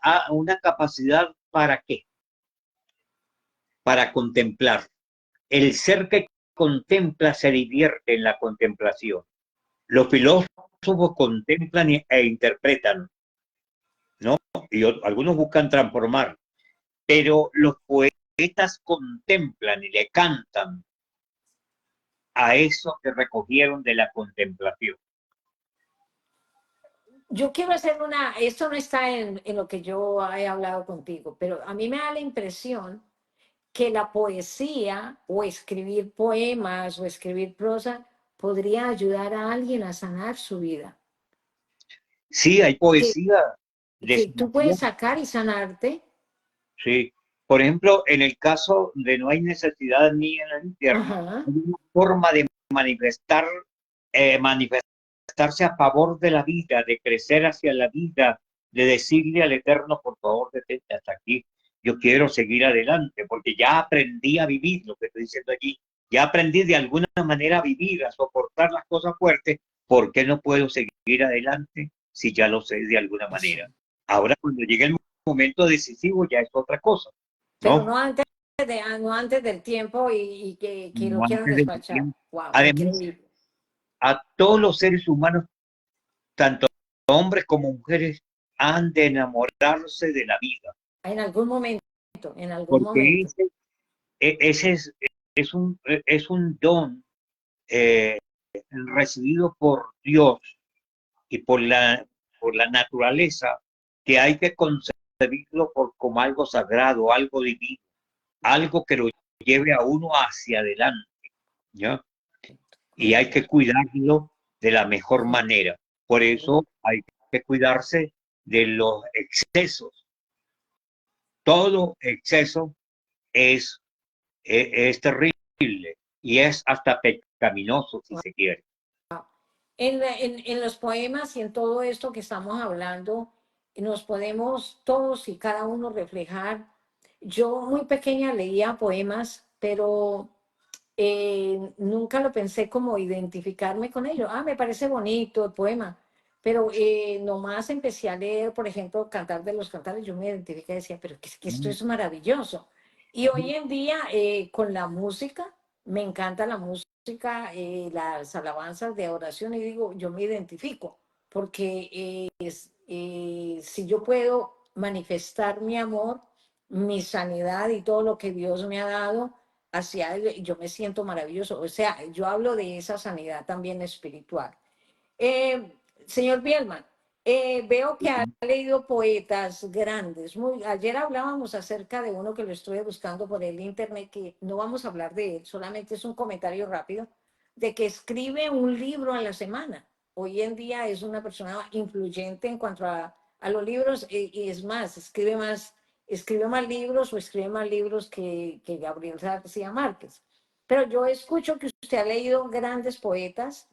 capacidad para qué, para contemplar. El ser que contempla se divierte en la contemplación. Los filósofos contemplan e interpretan, ¿no? Y algunos buscan transformar, pero los poetas contemplan y le cantan a eso que recogieron de la contemplación. Yo quiero hacer esto no está en lo que yo he hablado contigo, pero a mí me da la impresión que la poesía o escribir poemas o escribir prosa podría ayudar a alguien a sanar su vida. Sí, hay Que, poesía de que tú puedes sanación. sacar y sanarte. Sí. Por ejemplo, en el caso de no hay necesidad ni en el infierno, Ajá. hay una forma de manifestarse a favor de la vida, de crecer hacia la vida, de decirle al Eterno, por favor, detente hasta aquí. Yo quiero seguir adelante, porque ya aprendí a vivir, lo que estoy diciendo allí. Ya aprendí de alguna manera a vivir, a soportar las cosas fuertes. ¿Por qué no puedo seguir adelante si ya lo sé de alguna manera? Eso. Ahora, cuando llegue el momento decisivo, ya es otra cosa, Pero ¿no? no antes, no antes del tiempo y que lo No quieran antes del despachar. tiempo. Wow, Además, increíble. a todos los seres humanos, tanto hombres como mujeres, han de enamorarse de la vida, En algún momento, en algún porque momento. ese es un don eh, recibido por Dios y por la naturaleza, que hay que concebirlo como algo sagrado, algo divino, algo que lo lleve a uno hacia adelante, ¿ya? Y hay que cuidarlo de la mejor manera. Por eso hay que cuidarse de los excesos. Todo exceso es, es terrible y es hasta pecaminoso, si se quiere. En los poemas y en todo esto que estamos hablando, nos podemos todos y cada uno reflejar. Yo muy pequeña leía poemas, pero nunca lo pensé como identificarme con ellos. Ah, me parece bonito el poema, pero nomás empecé a leer, por ejemplo, Cantar de los Cantares, yo me identifiqué y decía, pero que esto es maravilloso. Y hoy en día, con la música, me encanta la música, las alabanzas de oración, y digo, yo me identifico, porque si yo puedo manifestar mi amor, mi sanidad y todo lo que Dios me ha dado, hacia él, yo me siento maravilloso. O sea, yo hablo de esa sanidad también espiritual. Señor Bielman, Veo que ha leído poetas grandes. Ayer hablábamos acerca de uno que lo estuve buscando por el internet, que no vamos a hablar de él, solamente es un comentario rápido, de que escribe un libro a la semana. Hoy en día es una persona influyente en cuanto a los libros y es más, escribe más libros o escribe más libros que Gabriel García Márquez. Pero yo escucho que usted ha leído grandes poetas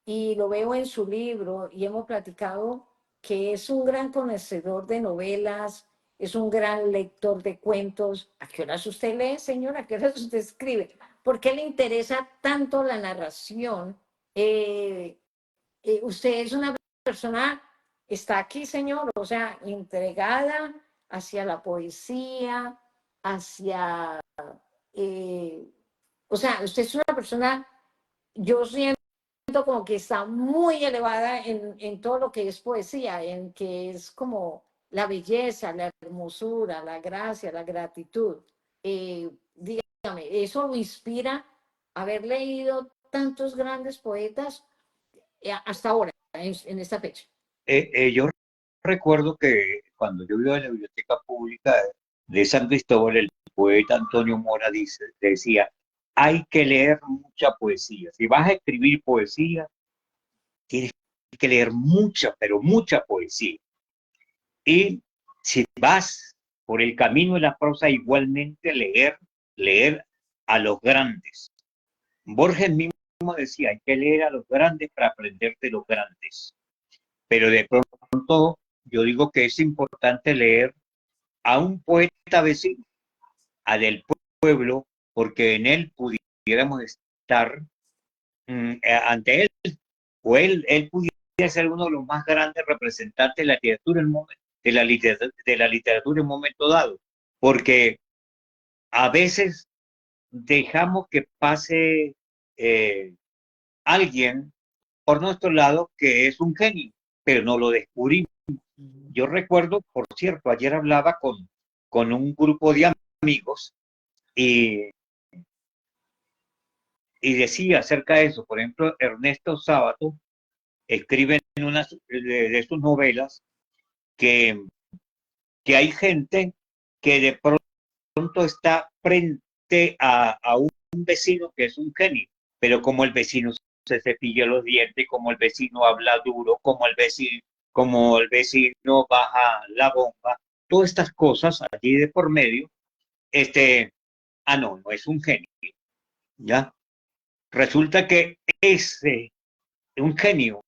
y lo veo en su libro y hemos platicado que es un gran conocedor de novelas, es un gran lector de cuentos. ¿A qué horas usted lee, señora? ¿A qué horas usted escribe? ¿Por qué le interesa tanto la narración? Usted es una persona, está aquí, señor, o sea, entregada hacia la poesía, hacia, eh, o sea, usted es una persona, yo siento como que está muy elevada en todo lo que es poesía, en que es como la belleza, la hermosura, la gracia, la gratitud. Dígame, ¿eso lo inspira haber leído tantos grandes poetas hasta ahora, en esta fecha? Yo recuerdo que cuando yo iba a la biblioteca pública de San Cristóbal, el poeta Antonio Mora decía, hay que leer mucha poesía. Si vas a escribir poesía, tienes que leer mucha, pero mucha poesía. Y si vas por el camino de la prosa, igualmente leer a los grandes. Borges mismo decía, hay que leer a los grandes para aprender de los grandes. Pero de pronto yo digo que es importante leer a un poeta vecino, a del pueblo, porque en él pudiéramos estar ante él, o él pudiera ser uno de los más grandes representantes de la literatura de la literatura en un momento dado, porque a veces dejamos que pase eh, alguien por nuestro lado que es un genio, pero no lo descubrimos. Yo recuerdo, por cierto, ayer hablaba con un grupo de amigos y, y decía acerca de eso. Por ejemplo, Ernesto Sábato escribe en una de sus novelas que, que hay gente que de pronto está frente a un vecino que es un genio, pero como el vecino se cepilla los dientes, como el vecino habla duro, como el vecino baja la bomba, todas estas cosas allí de por medio, no es un genio, ¿ya? Resulta que un genio,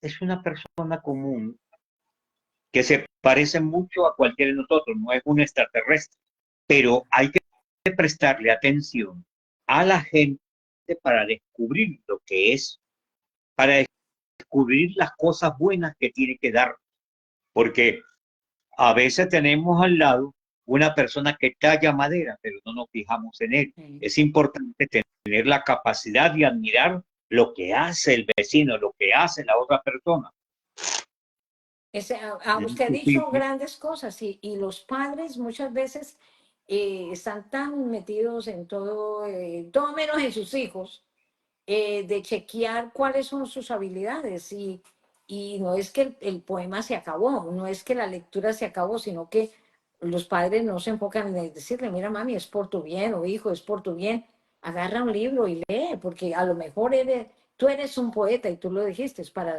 es una persona común que se parece mucho a cualquiera de nosotros, no es un extraterrestre, pero hay que prestarle atención a la gente para descubrir lo que es, para descubrir las cosas buenas que tiene que dar, porque a veces tenemos al lado una persona que talla madera, pero no nos fijamos en él. Es importante tener la capacidad de admirar lo que hace el vecino, lo que hace la otra persona. Usted ha dicho grandes cosas y los padres muchas veces están tan metidos en todo menos en sus hijos, de chequear cuáles son sus habilidades y no es que el poema se acabó, no es que la lectura se acabó, sino que los padres no se enfocan en decirle, mira mami, es por tu bien, o hijo, es por tu bien, agarra un libro y lee, porque a lo mejor tú eres un poeta y tú lo dijiste, es para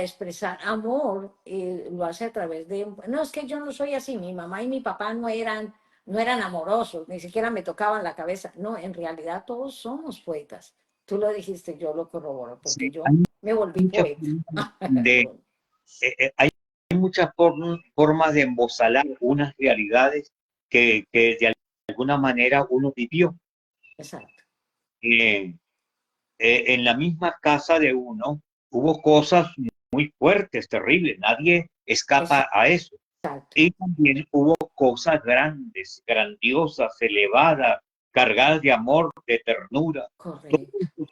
expresar amor, lo hace a través de... No, es que yo no soy así, mi mamá y mi papá no eran amorosos, ni siquiera me tocaban la cabeza. No, en realidad todos somos poetas. Tú lo dijiste, yo lo corroboro, porque Sí, yo hay me volví muchas poeta. de, hay muchas formas de embozalar unas realidades que de alguna manera uno vivió. Exacto. Eh, en la misma casa de uno hubo cosas muy fuertes, terribles, nadie escapa a eso. Exacto. Y también hubo cosas grandes, grandiosas, elevadas, cargadas de amor, de ternura. Todo Correcto. eso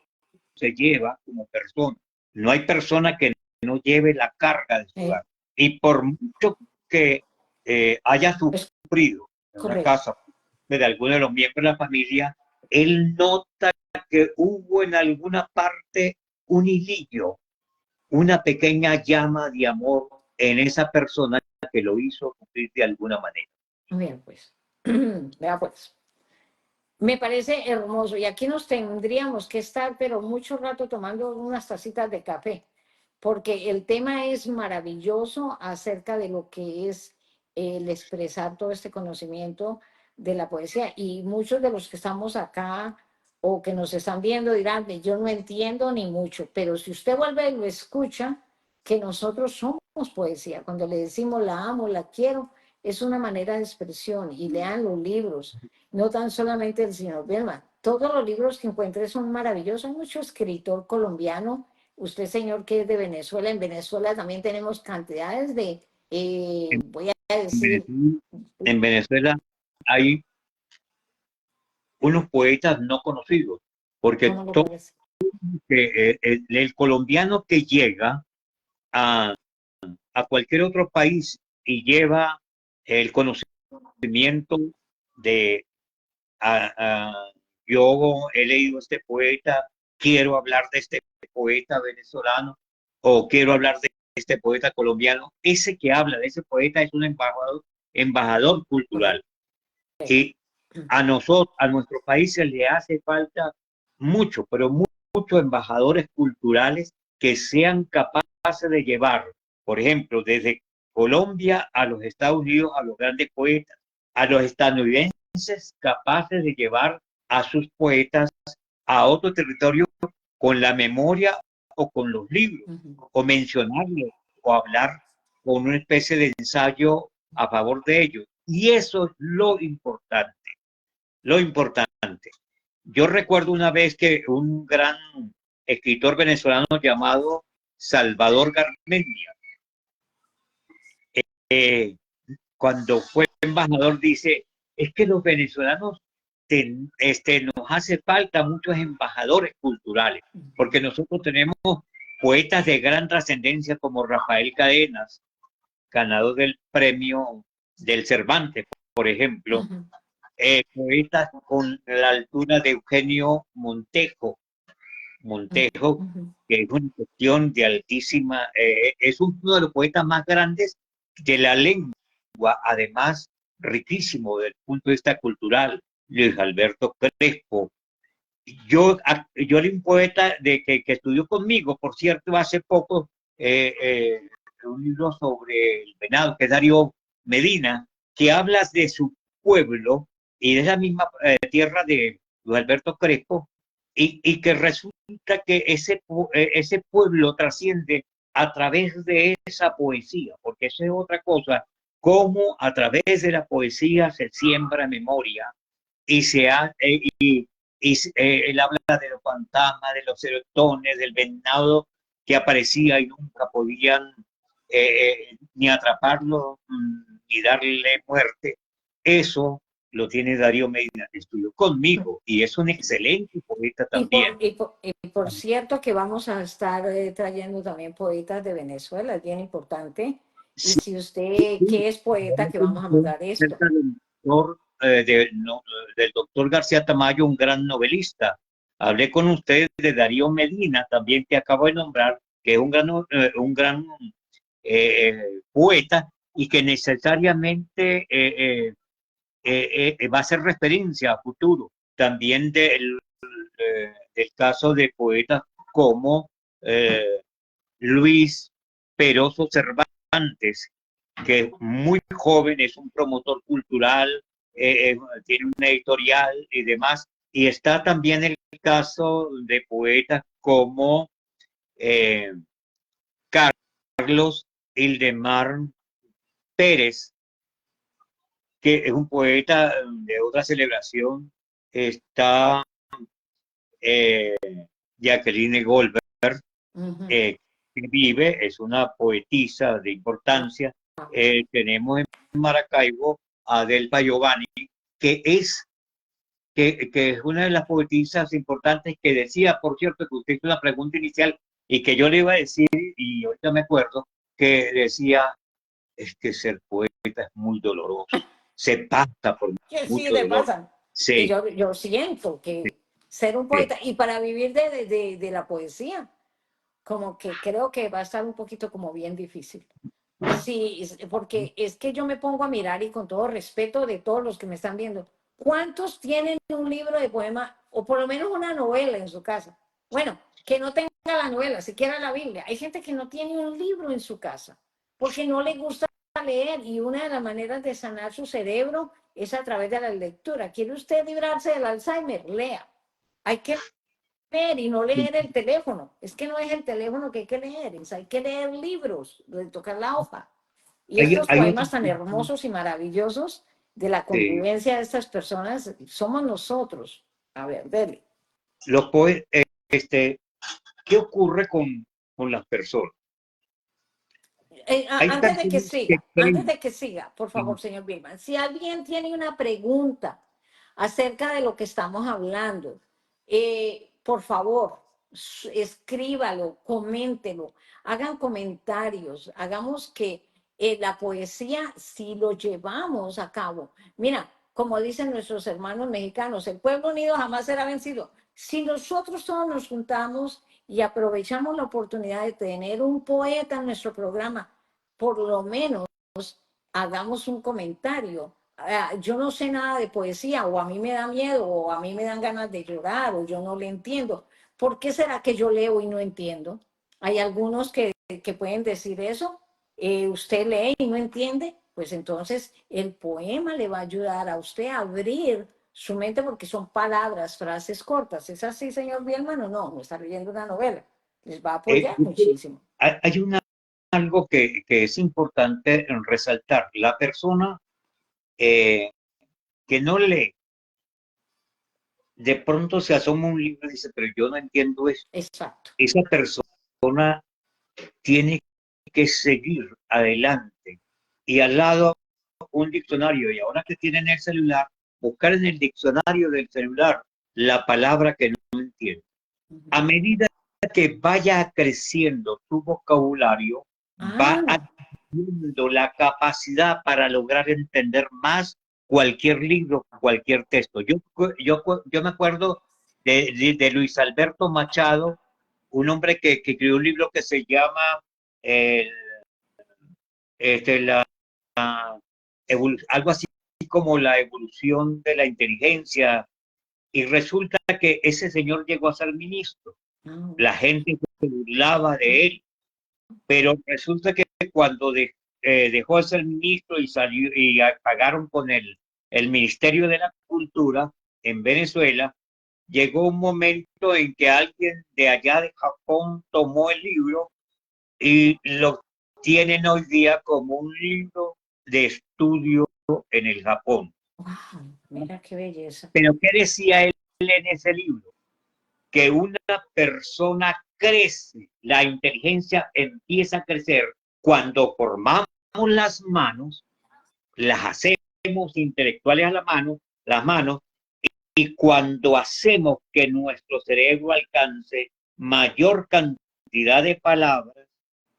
se lleva como persona. No hay persona que no lleve la carga de su hogar. Y por mucho que haya Es sufrido en una correcto. casa de alguno de los miembros de la familia, él nota que hubo en alguna parte un hilillo una pequeña llama de amor en esa persona que lo hizo cumplir de alguna manera. Bien, pues. Vea, pues. Me parece hermoso. Y aquí nos tendríamos que estar, pero mucho rato tomando unas tacitas de café, porque el tema es maravilloso acerca de lo que es el expresar todo este conocimiento de la poesía. Y muchos de los que estamos acá o que nos están viendo dirán, yo no entiendo ni mucho, pero si usted vuelve y lo escucha, que nosotros somos poesía. Cuando le decimos la amo, la quiero, es una manera de expresión. Y lean los libros, no tan solamente el señor Bellman. Todos los libros que encuentre son maravillosos. Hay mucho escritor colombiano. Usted, señor, que es de Venezuela. En Venezuela también tenemos cantidades de, voy a decir... En Venezuela hay unos poetas no conocidos, porque ¿Cómo lo parece? el colombiano que llega a cualquier otro país y lleva el conocimiento de yo he leído este poeta, quiero hablar de este poeta venezolano o quiero hablar de este poeta colombiano. Ese que habla de ese poeta es un embajador cultural. Y a nosotros, a nuestro país se le hace falta mucho, pero muchos embajadores culturales que sean capaces de llevar, por ejemplo, desde Colombia a los Estados Unidos, a los grandes poetas, a los estadounidenses capaces de llevar a sus poetas a otro territorio con la memoria o con los libros, o mencionarlos, o hablar con una especie de ensayo a favor de ellos. Y eso es lo importante, lo importante. Yo recuerdo una vez que un gran escritor venezolano llamado Salvador Garmendia, eh, cuando fue embajador, dice, es que los venezolanos nos hace falta muchos embajadores culturales, porque nosotros tenemos poetas de gran trascendencia como Rafael Cadenas, ganador del premio del Cervantes, por ejemplo, poetas con la altura de Eugenio Montejo, que es una cuestión de altísima, es uno de los poetas más grandes de la lengua, además riquísimo desde el punto de vista cultural, Luis Alberto Crespo. Yo era un poeta que estudió conmigo, por cierto, hace poco, un libro sobre el venado, que es Darío Medina, que habla de su pueblo y de esa misma tierra de Luis Alberto Crespo, y que resulta que ese pueblo trasciende a través de esa poesía, porque eso es otra cosa, cómo a través de la poesía se siembra memoria y él habla de los fantasmas, de los serotones, del venado que aparecía y nunca podían ni atraparlo ni darle muerte. Eso lo tiene Darío Medina, que estudió conmigo y es un excelente poeta también. Y por cierto que vamos a estar trayendo también poetas de Venezuela, es bien importante. Y si usted, que es poeta, que vamos a mandar esto. Del doctor García Tamayo, un gran novelista. Hablé con ustedes de Darío Medina, también que acabo de nombrar, que es un gran poeta y que necesariamente va a ser referencia a futuro. También del caso de poetas como Luis Peroso Cervantes, que es muy joven, es un promotor cultural, tiene una editorial y demás. Y está también el caso de poetas como Carlos Ildemar Pérez, que es un poeta de otra celebración. Está Jacqueline Goldberg, que vive, es una poetisa de importancia. Tenemos en Maracaibo a Adelpa Giovanni, que es una de las poetisas importantes, que decía, por cierto, que usted hizo una pregunta inicial y que yo le iba a decir, y ahorita me acuerdo, que decía, es que ser poeta es muy doloroso, se pasa por mucho dolor. Sí. Y yo siento que ser un poeta, y para vivir de la poesía, como que creo que va a estar un poquito como bien difícil. Sí, porque es que yo me pongo a mirar y con todo respeto de todos los que me están viendo, ¿cuántos tienen un libro de poema o por lo menos una novela en su casa? Bueno, que no tenga la novela, siquiera la Biblia. Hay gente que no tiene un libro en su casa porque no le gusta leer y una de las maneras de sanar su cerebro es a través de la lectura. ¿Quiere usted librarse del Alzheimer? Lea. Hay que leer y no leer el teléfono. Es que no es el teléfono que hay que leer, hay que leer libros, de tocar la hoja. Y estos hay otra, poemas tan hermosos y maravillosos de la sí, convivencia de estas personas somos nosotros. A ver, dele. los poe- ¿qué ocurre con las personas? Hay personas que Antes creen, de que siga, por favor, señor Bilman, si alguien tiene una pregunta acerca de lo que estamos hablando, por favor, escríbalo, coméntelo, hagan comentarios, hagamos que la poesía, si lo llevamos a cabo, mira, como dicen nuestros hermanos mexicanos, el pueblo unido jamás será vencido. Si nosotros todos nos juntamos y aprovechamos la oportunidad de tener un poeta en nuestro programa, por lo menos hagamos un comentario. Yo no sé nada de poesía, o a mí me da miedo, o a mí me dan ganas de llorar, o yo no le entiendo. ¿Por qué será que yo leo y no entiendo? Hay algunos que pueden decir eso. Usted lee y no entiende, pues entonces el poema le va a ayudar a usted a abrir su mente porque son palabras, frases cortas. ¿Es así, señor Bielman, o no? No está leyendo una novela. Les va a apoyar muchísimo. hay algo que es importante resaltar. La persona que no lee, de pronto se asoma un libro y dice, pero yo no entiendo eso. Exacto. Esa persona tiene que seguir adelante. Y al lado un diccionario. Y ahora que tienen el celular, buscar en el diccionario del celular la palabra que no entiende. A medida que vaya creciendo tu vocabulario, va Ah, adquiriendo la capacidad para lograr entender más cualquier libro, cualquier texto. Yo me acuerdo de Luis Alberto Machado, un hombre que escribió un libro que se llama el, la, algo así como la evolución de la inteligencia, y resulta que ese señor llegó a ser ministro. La gente se burlaba de él, pero resulta que cuando dejó de ser ministro y salió y pagaron con el Ministerio de la Cultura en Venezuela, llegó un momento en que alguien de allá de Japón tomó el libro y lo tienen hoy día como un libro de estudio en el Japón. wow, mira qué belleza. Pero ¿qué decía él en ese libro? Que una persona crece, la inteligencia empieza a crecer cuando formamos las manos, las hacemos intelectuales a las manos, y cuando hacemos que nuestro cerebro alcance mayor cantidad de palabras,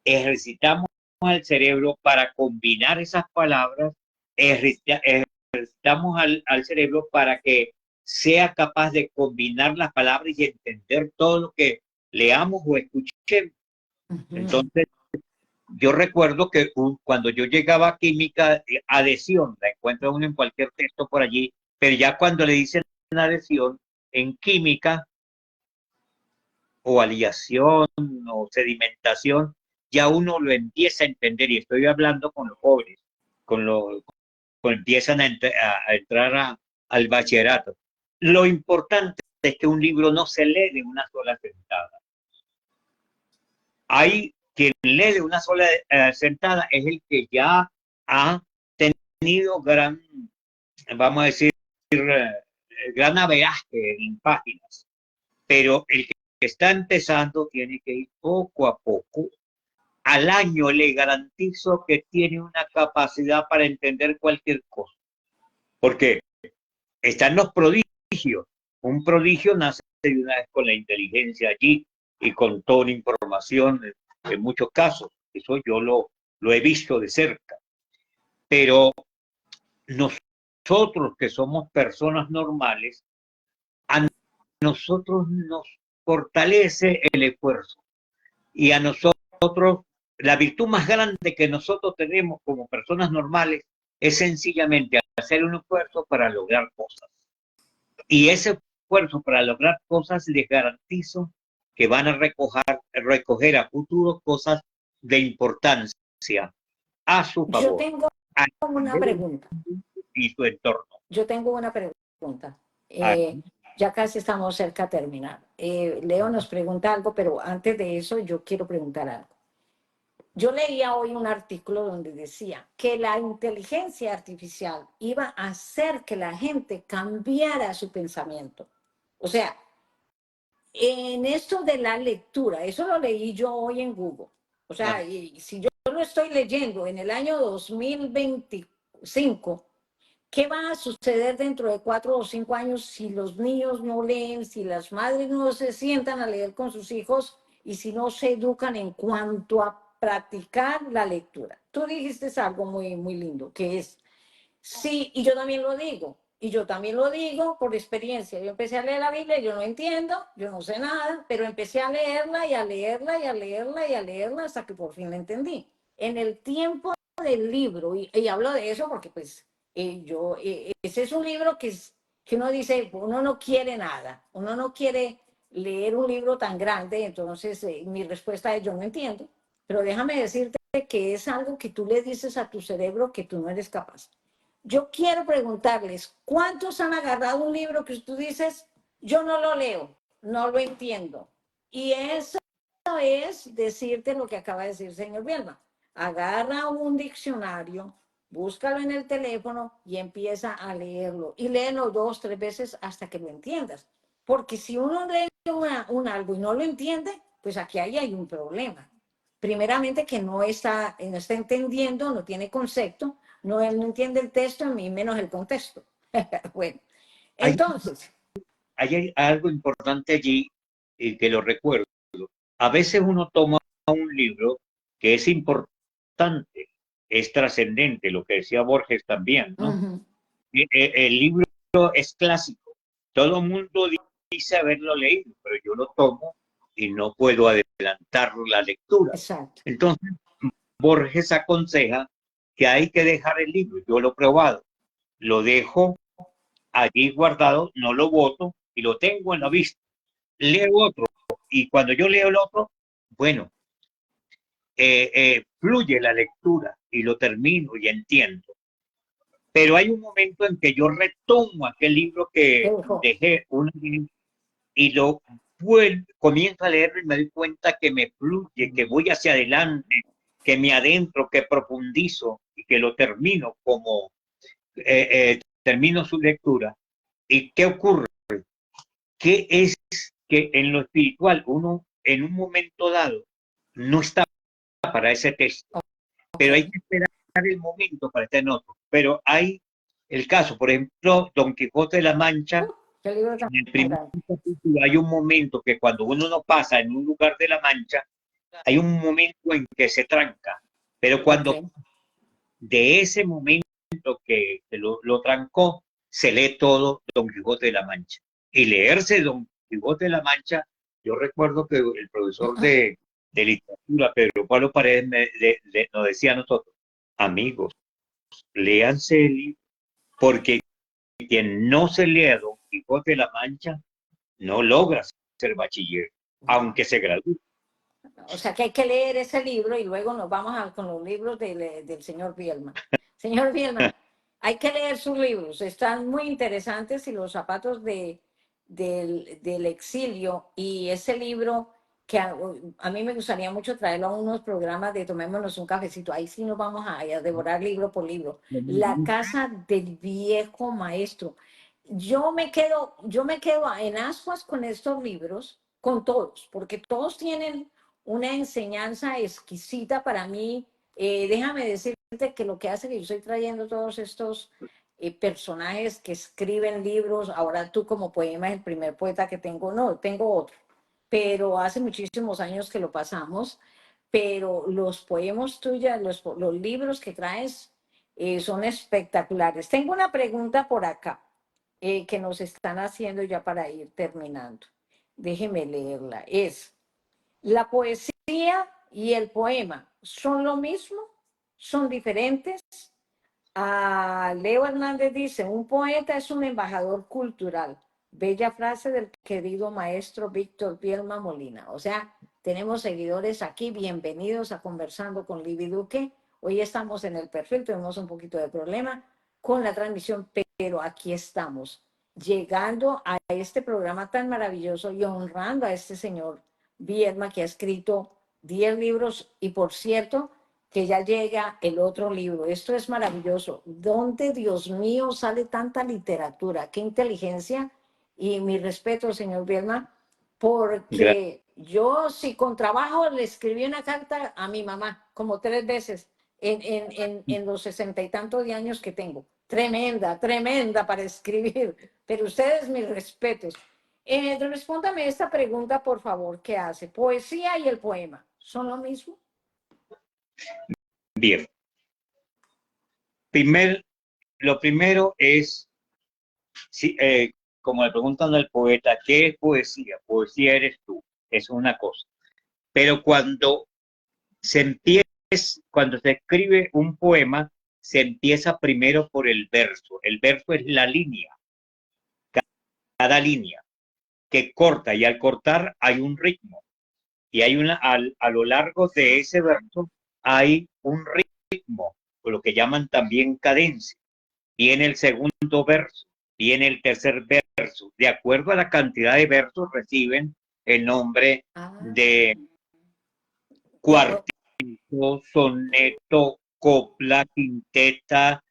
ejercitamos al cerebro para combinar esas palabras, ejercitamos al cerebro para que sea capaz de combinar las palabras y entender todo lo que leamos o escuchemos. Entonces, yo recuerdo que cuando yo llegaba a química, adhesión, la encuentra uno en cualquier texto por allí, pero ya cuando le dicen adhesión en química o aliación o sedimentación, ya uno lo empieza a entender, y estoy hablando con los jóvenes, cuando empiezan a entrar al bachillerato. Lo importante es que un libro no se lee de una sola sentada. Hay quien lee de una sola sentada, es el que ya ha tenido gran, vamos a decir, gran averaje en páginas, pero el que está empezando tiene que ir poco a poco. Al año le garantizo que tiene una capacidad para entender cualquier cosa, porque están los prodigios. Un prodigio nace de una vez con la inteligencia allí y con toda la información en muchos casos. Eso yo lo he visto de cerca. Pero nosotros que somos personas normales, a nosotros nos fortalece el esfuerzo. Y a nosotros, la virtud más grande que nosotros tenemos como personas normales es sencillamente hacer un esfuerzo para lograr cosas. Y ese esfuerzo para lograr cosas les garantizo que van a recoger a futuro cosas de importancia a su Yo favor, tengo a una pregunta. y su entorno. Yo tengo una pregunta. Ah, Ya casi estamos cerca de terminar. Leo nos pregunta algo, pero antes de eso yo quiero preguntar algo. Yo leía hoy un artículo donde decía que la inteligencia artificial iba a hacer que la gente cambiara su pensamiento. O sea, en esto de la lectura, eso lo leí yo hoy en Google. O sea, y si yo lo estoy leyendo en el año 2025, ¿qué va a suceder dentro de 4 o 5 años si los niños no leen, si las madres no se sientan a leer con sus hijos y si no se educan en cuanto a practicar la lectura? Tú dijiste algo muy, muy lindo, que es, sí, y yo también lo digo, y yo también lo digo por experiencia. Yo empecé a leer la Biblia, yo no entiendo, yo no sé nada, pero empecé a leerla y a leerla y a leerla y a leerla hasta que por fin la entendí. En el tiempo del libro, y hablo de eso porque pues ese es un libro que uno dice, uno no quiere nada, uno no quiere leer un libro tan grande, entonces mi respuesta es yo no entiendo, pero déjame decirte que es algo que tú le dices a tu cerebro que tú no eres capaz. Yo quiero preguntarles, ¿cuántos han agarrado un libro que tú dices, yo no lo leo, no lo entiendo? Y eso es decirte lo que acaba de decir el señor Bielma. Agarra un diccionario, búscalo en el teléfono y empieza a leerlo. Y léelo 2, 3 veces hasta que lo entiendas. Porque si uno lee un algo y no lo entiende, pues aquí hay un problema. Primeramente que no está entendiendo, no tiene concepto, no entiende el texto ni menos el contexto. Bueno, Hay, entonces, hay algo importante allí que lo recuerdo. A veces uno toma un libro que es importante, es trascendente, lo que decía Borges también, ¿no? uh-huh, El libro es clásico. Todo el mundo dice haberlo leído, pero yo lo tomo y no puedo adelantar la lectura. exacto. Entonces, Borges aconseja que hay que dejar el libro. Yo lo he probado. Lo dejo allí guardado, no lo boto y lo tengo en la vista. Leo otro y cuando yo leo el otro, bueno, fluye la lectura y lo termino y entiendo. Pero hay un momento en que yo retomo aquel libro que dejé y lo comienzo a leerlo y me doy cuenta que me fluye, que voy hacia adelante, que me adentro, que profundizo y que lo termino como termino su lectura. ¿Y qué ocurre? Que es que en lo espiritual uno en un momento dado no está para ese texto, pero hay que esperar el momento para estar en otro. Pero hay el caso, por ejemplo, Don Quijote de la Mancha, ¿Qué libro tan en el primer grande? capítulo hay un momento que cuando uno no pasa en un lugar de la Mancha, hay un momento en que se tranca, pero cuando Okay. de ese momento que lo trancó, se lee todo Don Quijote de la Mancha. Y leerse Don Quijote de la Mancha, yo recuerdo que el profesor de literatura, Pedro Pablo Paredes, nos decía a nosotros, amigos, léanse el libro, porque quien no se lea Don Quijote de la Mancha no logra ser bachiller, aunque se gradúe. O sea que hay que leer ese libro y luego nos vamos con los libros del señor Bielman. Señor Bielman, hay que leer sus libros, están muy interesantes y los zapatos del exilio y ese libro que a mí me gustaría mucho traerlo a unos programas de tomémonos un cafecito, ahí sí nos vamos a devorar libro por libro. La casa del viejo maestro. Yo me quedo en ascuas con estos libros, con todos, porque todos tienen una enseñanza exquisita para mí. Déjame decirte que lo que hace que yo estoy trayendo todos estos personajes que escriben libros, ahora tú como poema, el primer poeta que tengo, no, tengo otro, pero hace muchísimos años que lo pasamos, pero los poemas tuyos, los libros que traes son espectaculares. Tengo una pregunta por acá que nos están haciendo ya para ir terminando. Déjeme leerla. Es, ¿La poesía y el poema son lo mismo? ¿Son diferentes? Leo Hernández dice, un poeta es un embajador cultural. Bella frase del querido maestro Víctor Bielma Molina. O sea, tenemos seguidores aquí. Bienvenidos a Conversando con Libby Duque. Hoy estamos en el perfil, tuvimos un poquito de problema con la transmisión, pero aquí estamos, llegando a este programa tan maravilloso y honrando a este señor Bielma, que ha escrito 10 libros y, por cierto, que ya llega el otro libro. Esto es maravilloso. ¿Dónde, Dios mío, sale tanta literatura? Qué inteligencia. Y mi respeto, señor Bielma, porque yo, si con trabajo, le escribí una carta a mi mamá como 3 veces en los 60 y tantos de años que tengo. Tremenda, tremenda para escribir. Pero ustedes, mis respetos. Respóndame esta pregunta, por favor. ¿Qué hace? ¿Poesía y el poema son lo mismo? Bien. Lo primero es, sí, como le preguntan al poeta, ¿qué es poesía? Poesía eres tú, es una cosa. Pero cuando se escribe un poema, se empieza primero por el verso. El verso es la línea, cada línea que corta, y al cortar hay un ritmo. Y hay a lo largo de ese verso hay un ritmo, lo que llaman también cadencia. Viene el segundo verso, viene el tercer verso. De acuerdo a la cantidad de versos reciben el nombre de cuarteto, soneto, copla, quinteta,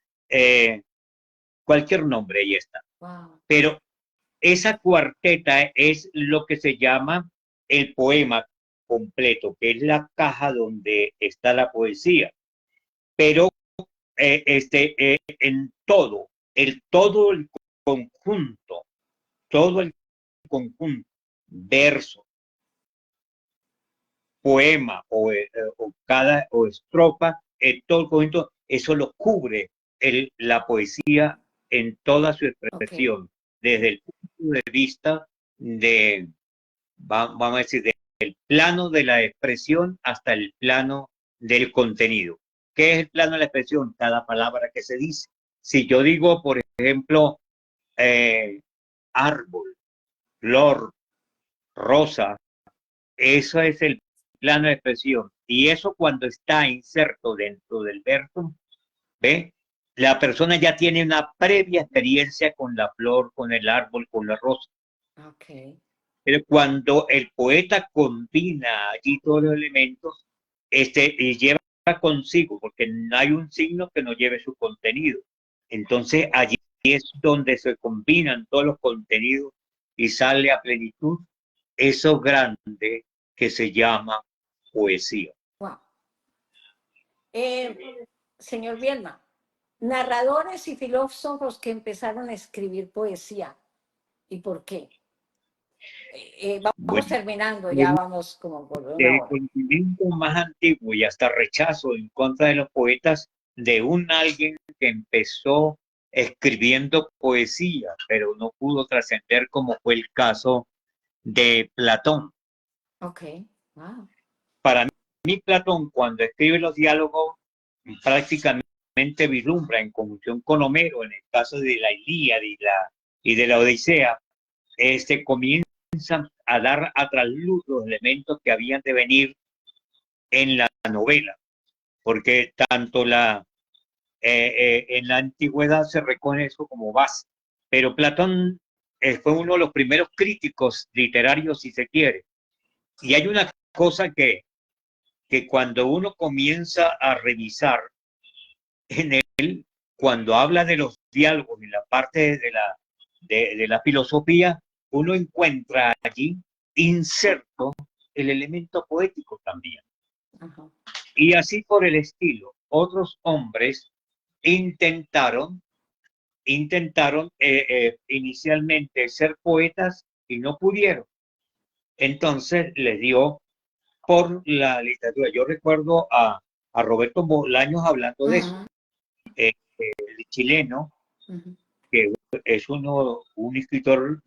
cualquier nombre, ahí está. Wow. Pero esa cuarteta es lo que se llama el poema completo, que es la caja donde está la poesía. Pero en todo el todo el conjunto, verso, poema o estrofa, todo el conjunto, eso lo cubre la poesía en toda su expresión, desde el punto de vista vamos a decir, del plano de la expresión hasta el plano del contenido. ¿Qué es el plano de la expresión? Cada palabra que se dice. Si yo digo, por ejemplo, árbol, flor, rosa, eso es el plano de expresión. Y eso cuando está inserto dentro del verso, ¿ve? La persona ya tiene una previa experiencia con la flor, con el árbol, con la rosa. Okay. Pero cuando el poeta combina allí todos los elementos, y lleva consigo, porque no hay un signo que no lleve su contenido. Entonces allí es donde se combinan todos los contenidos y sale a plenitud eso grande que se llama poesía. Wow. Señor Bielma, narradores y filósofos que empezaron a escribir poesía. ¿Y por qué? Vamos Bueno, terminando, ya vamos como por una el hora. conocimiento más antiguo y hasta rechazo en contra de los poetas de alguien que empezó escribiendo poesía, pero no pudo trascender, como fue el caso de Platón. Ok, wow. Para mí, Platón, cuando escribe los diálogos, prácticamente vislumbra en conjunción con Homero, en el caso de la Ilíada y de la Odisea, comienza a dar a trasluz los elementos que habían de venir en la novela, porque tanto en la antigüedad se reconoce eso como base, pero Platón fue uno de los primeros críticos literarios, si se quiere. Y hay una cosa que cuando uno comienza a revisar en él, cuando habla de los diálogos y la parte de la filosofía, uno encuentra allí inserto el elemento poético también. Ajá. Y así por el estilo, otros hombres intentaron inicialmente ser poetas y no pudieron. Entonces les dio por la literatura. Yo recuerdo a Roberto Bolaños hablando de eso, el chileno, que es un escritor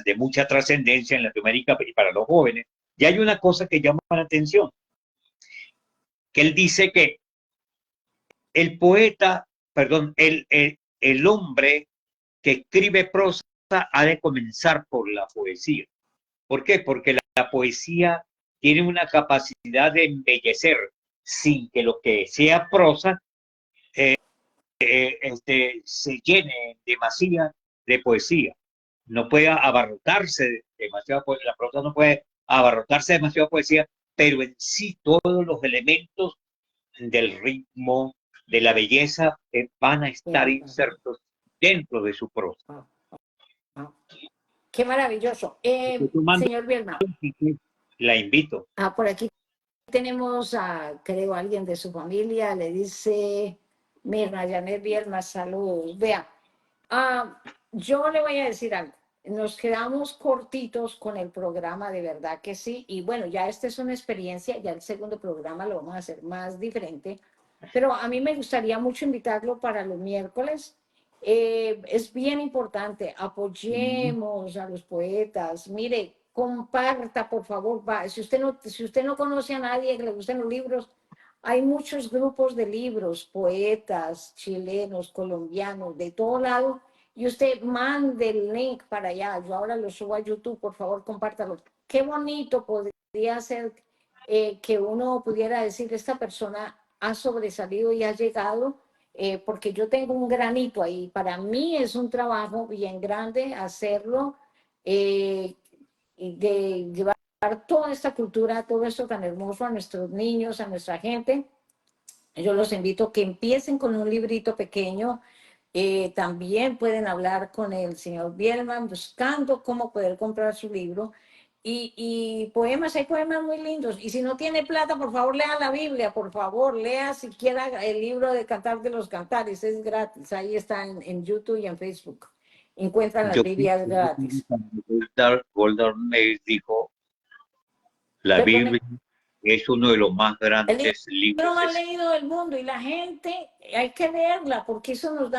de mucha trascendencia en Latinoamérica y para los jóvenes. Y hay una cosa que llama la atención, que él dice que el poeta, perdón, el hombre que escribe prosa ha de comenzar por la poesía. ¿Por qué? Porque la poesía tiene una capacidad de embellecer sin que lo que sea prosa se llene demasiado de poesía. No puede abarrotarse demasiado, la prosa no puede abarrotarse demasiado poesía, pero en sí todos los elementos del ritmo, de la belleza, van a estar insertos dentro de su prosa. Qué maravilloso. Señor Bielma. La invito. Por aquí tenemos creo, alguien de su familia, le dice Mirna Janet Bielma, saludos. Vea, yo le voy a decir algo. Nos quedamos cortitos con el programa, de verdad que sí. Y bueno, ya esta es una experiencia, ya el segundo programa lo vamos a hacer más diferente. Pero a mí me gustaría mucho invitarlo para los miércoles. Es bien importante, apoyemos a los poetas. Mire, comparta, por favor. Si usted no conoce a nadie que le gusten los libros, hay muchos grupos de libros, poetas chilenos, colombianos, de todo lado, y usted mande el link para allá. Yo ahora lo subo a YouTube, por favor, compártalo. Qué bonito podría ser que uno pudiera decir que esta persona ha sobresalido y ha llegado, porque yo tengo un granito ahí. Para mí es un trabajo bien grande hacerlo, de llevar toda esta cultura, todo esto tan hermoso a nuestros niños, a nuestra gente. Yo los invito a que empiecen con un librito pequeño. También pueden hablar con el señor Bielman buscando cómo poder comprar su libro. Y poemas, hay poemas muy lindos. Y si no tiene plata, por favor, lea la Biblia, por favor, lea siquiera el libro de Cantar de los Cantares, es gratis. Ahí está en YouTube y en Facebook. Encuentran las Biblias gratis. Goldar me dijo, la Biblia es uno de los más grandes libros. El libro más leído del mundo, y la gente, hay que leerla porque eso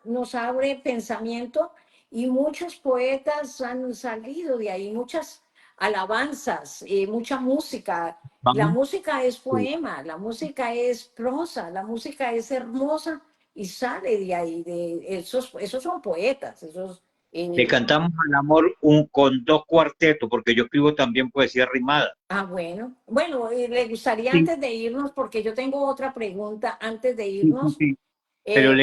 nos abre pensamiento, y muchos poetas han salido de ahí, muchas alabanzas, mucha música. La música es poema, la música es prosa, la música es hermosa y sale de ahí. Esos son poetas, Le cantamos al amor con 2 cuartetos, porque yo escribo también poesía rimada. Bueno. Bueno, le gustaría, sí, antes de irnos, porque yo tengo otra pregunta antes de irnos. Sí. Pero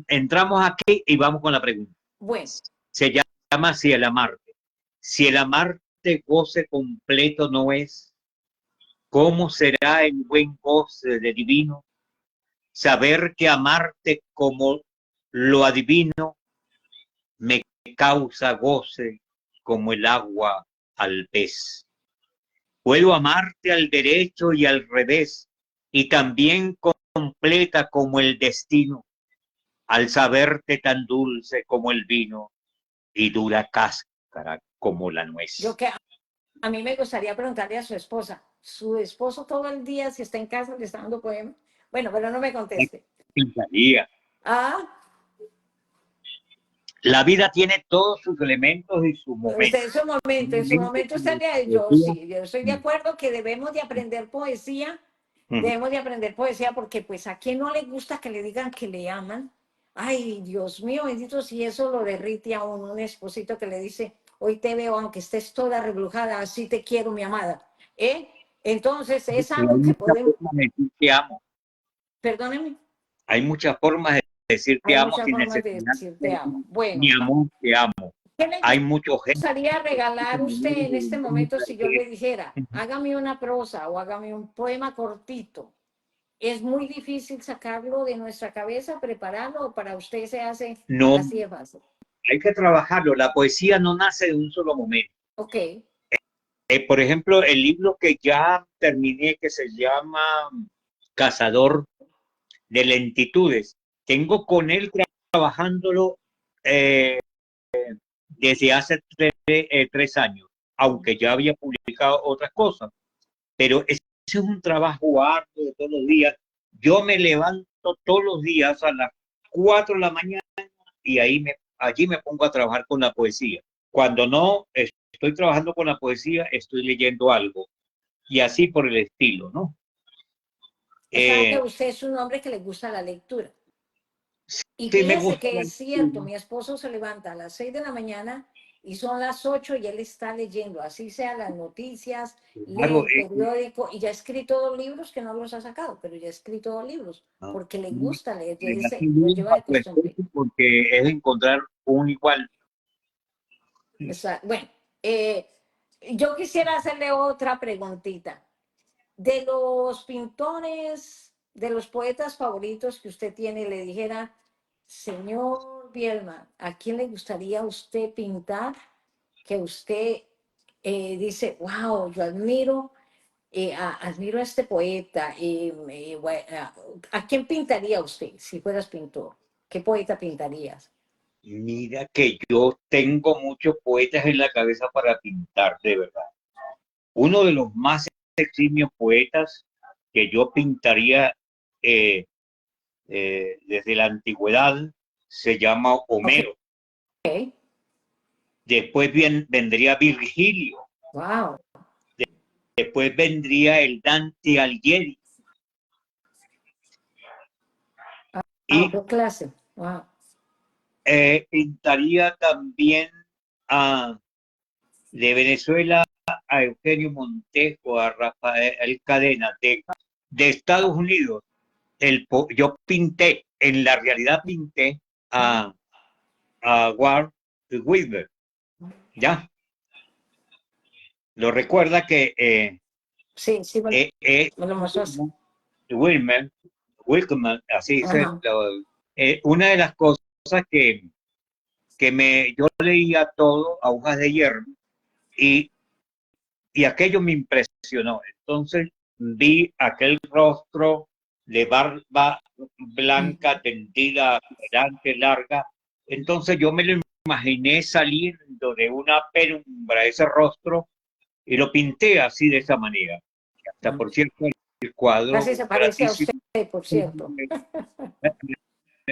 entramos aquí y vamos con la pregunta. Bueno. Se llama Si el amarte. Si el amarte goce completo no es, ¿cómo será el buen goce de divino? Saber que amarte como lo adivino me causa goce como el agua al pez. Puedo amarte al derecho y al revés, y también completa como el destino, al saberte tan dulce como el vino y dura cáscara como la nuez. A mí me gustaría preguntarle a su esposa. ¿Su esposo todo el día, si está en casa, le está dando poema? Bueno, pero no me conteste. La vida tiene todos sus elementos y sus momentos. En su momento está yo estoy de acuerdo que debemos de aprender poesía. Debemos de aprender poesía porque, pues, ¿a quién no le gusta que le digan que le aman? Ay, Dios mío, bendito, si eso lo derrite a un esposito que le dice, hoy te veo, aunque estés toda rebrujada, así te quiero, mi amada. Entonces, es algo que podemos... Te amo. Perdóneme. Hay muchas formas de decir te amo sin decir te amo. Bueno. Mi amor, te amo. Hay mucho gente. ¿Qué le gustaría regalar usted en este momento si yo le dijera, hágame una prosa o hágame un poema cortito? ¿Es muy difícil sacarlo de nuestra cabeza, prepararlo, o para usted se hace así de fácil? Hay que trabajarlo. La poesía no nace de un solo momento. Ok. Por ejemplo, el libro que ya terminé, que se llama Cazador de Lentitudes, tengo con él trabajándolo desde hace 3 años, aunque ya había publicado otras cosas. Pero ese es un trabajo arduo de todos los días. Yo me levanto todos los días a las 4 de la mañana y allí me pongo a trabajar con la poesía. Cuando no estoy trabajando con la poesía, estoy leyendo algo. Y así por el estilo, ¿no? O sea que usted es un hombre que le gusta la lectura. Y Sí me fíjese gusta que la es cierto, lectura. mi esposo se levanta a las 6 de la mañana y son las 8 y él está leyendo, así sea las noticias, lee Claro, el periódico y ya ha escrito 2 libros que no los ha sacado, pero ya ha escrito 2 libros no, porque le no, gusta leer, le da lo saludos lleva a de tu costumbre. esposo porque es encontrar un igual. Bueno, yo quisiera hacerle otra preguntita. De los pintores, de los poetas favoritos que usted tiene, le dijera, señor Bielman, ¿a quién le gustaría a usted pintar? Que usted dice, wow, yo admiro a este poeta. ¿A quién pintaría usted si fueras pintor? ¿Qué poeta pintarías? Mira que yo tengo muchos poetas en la cabeza para pintar, de verdad. Uno de los más eximios poetas que yo pintaría eh, desde la antigüedad se llama Ok, Homero. Después vendría Virgilio. wow. Después vendría el Dante Alighieri. Ah, Y qué clase. Wow. pintaría también a, de Venezuela a Eugenio Montejo, a Rafael Cadena. De Estados Unidos, yo pinté, en la realidad pinté a Walt Whitman. ¿Ya? Lo recuerda que Sí, sí, eh, me lo mostraste. Whitman, Wilkman, así dice, Ajá. una de las cosas que yo leía todo a hojas de hierro y, y aquello me impresionó. Entonces vi aquel rostro de barba blanca, tendida, adelante, larga. Entonces yo me lo imaginé saliendo de una penumbra ese rostro y lo pinté así de esa manera. Hasta por cierto, el Casi cuadro se parece a usted, gratísimo por cierto.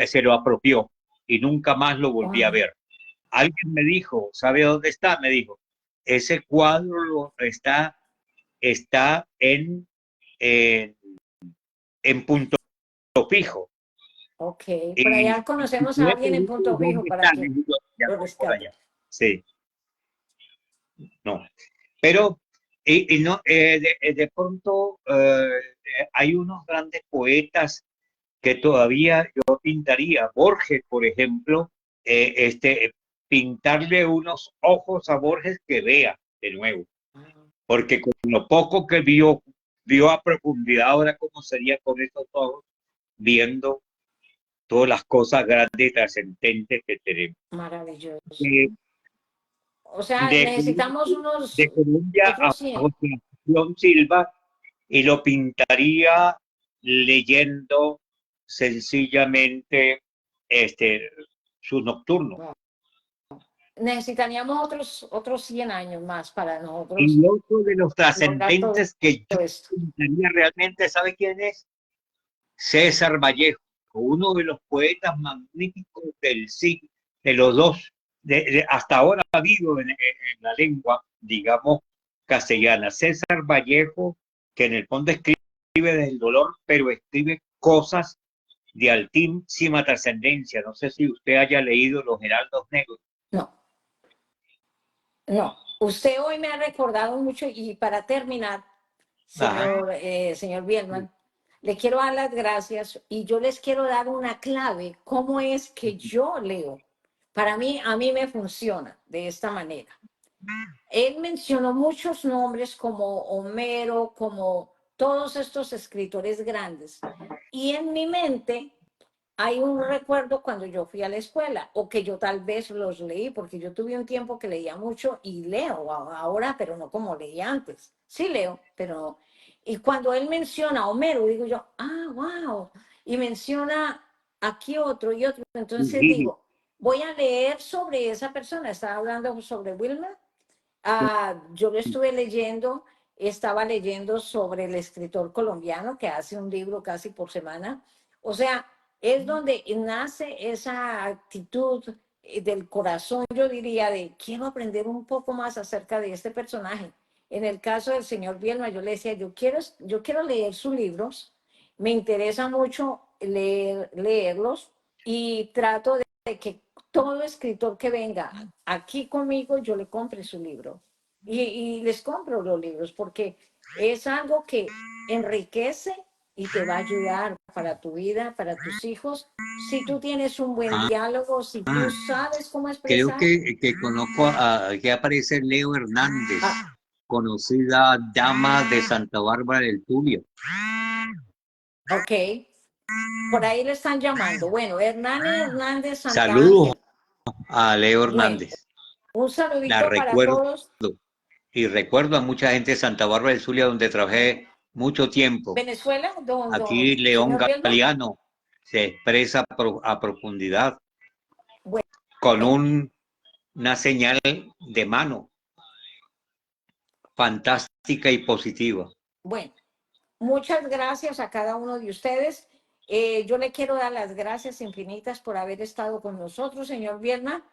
se lo apropió y nunca más lo volví a Wow. ver. Alguien me dijo, ¿sabe dónde está? Me dijo, ese cuadro está en Punto Fijo. Ok, por Y, allá conocemos yo a le alguien en pregunto Punto Fijo dónde para está, me que dijo, ya lo voy por rescate. allá. Sí, no. Pero, no, de pronto hay unos grandes poetas que todavía yo pintaría. Borges, por ejemplo, pintarle unos ojos a Borges que vea de nuevo, porque con lo poco que vio a profundidad ahora cómo sería con esos ojos, viendo todas las cosas grandes y trascendentes que tenemos. Maravilloso. Eh, O sea, de, necesitamos de Colombia a otros 100. Concepción Silva y lo pintaría leyendo sencillamente su nocturno. Wow. Necesitaríamos otros 100 años más para nosotros Y otro de los lograr todo trascendentes que yo esto. pintaría realmente, ¿sabe quién es? César Vallejo, uno de los poetas magníficos del siglo, de los dos, hasta ahora ha habido en la lengua, digamos, castellana. César Vallejo, que en el fondo escribe desde el dolor, pero escribe cosas de altísima trascendencia. No sé si usted haya leído Los Heraldos Negros. No, no. Usted hoy me ha recordado mucho y para terminar, Ajá. señor Bielman, le quiero dar las gracias y yo les quiero dar una clave, cómo es que yo leo. Para mí, a mí me funciona de esta manera. Él mencionó muchos nombres como Homero, como todos estos escritores grandes. Y en mi mente hay un recuerdo cuando yo fui a la escuela o que yo tal vez los leí, porque yo tuve un tiempo que leía mucho y leo ahora, pero no como leía antes. Sí leo, pero no. Y cuando él menciona a Homero, digo yo, ah, wow. Y menciona aquí otro y otro. Entonces Virgilio. digo, voy a leer sobre esa persona. Estaba hablando sobre Wilmer. Yo lo estuve leyendo, estaba leyendo sobre el escritor colombiano que hace un libro casi por semana. O sea, es donde nace esa actitud del corazón, yo diría, de quiero aprender un poco más acerca de este personaje. En el caso del señor Bielma, yo le decía, yo quiero leer sus libros, me interesa mucho leerlos y trato de que todo escritor que venga aquí conmigo, yo le compre su libro. Y les compro los libros porque es algo que enriquece y te va a ayudar para tu vida, para tus hijos. Si tú tienes un buen Ah, diálogo, si tú sabes cómo creo expresar. que conozco que aparece Leo Hernández, Ah, conocida dama de Santa Bárbara del Tulio. ok, por ahí le están llamando. Bueno, Hernán Hernández Saludos Santángel. a Leo Bueno, Hernández. un La saludito para recuerdo todos. y recuerdo a mucha gente de Santa Bárbara del Zulia donde trabajé mucho tiempo. Venezuela, Aquí León señor Bielma. Galeano se expresa a profundidad Bueno, con una señal de mano fantástica y positiva. bueno, muchas gracias a cada uno de ustedes. Yo le quiero dar las gracias infinitas por haber estado con nosotros, señor Bielma,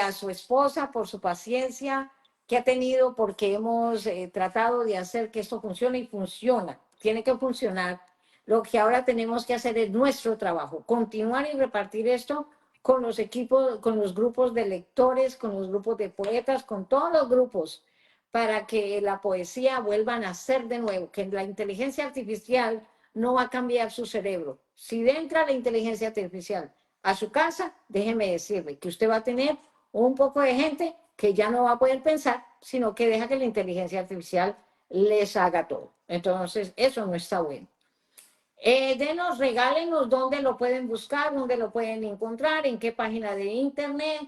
a su esposa por su paciencia que ha tenido, porque hemos tratado de hacer que esto funcione y funciona. Tiene que funcionar. Lo que ahora tenemos que hacer es nuestro trabajo, continuar y repartir esto con los equipos, con los grupos de lectores, con los grupos de poetas, con todos los grupos, para que la poesía vuelva a nacer de nuevo, que la inteligencia artificial no va a cambiar su cerebro. Si entra la inteligencia artificial a su casa, déjeme decirle que usted va a tener un poco de gente que ya no va a poder pensar, sino que deja que la inteligencia artificial les haga todo. Entonces, eso no está bueno. Regálenos dónde lo pueden buscar, dónde lo pueden encontrar, en qué página de internet.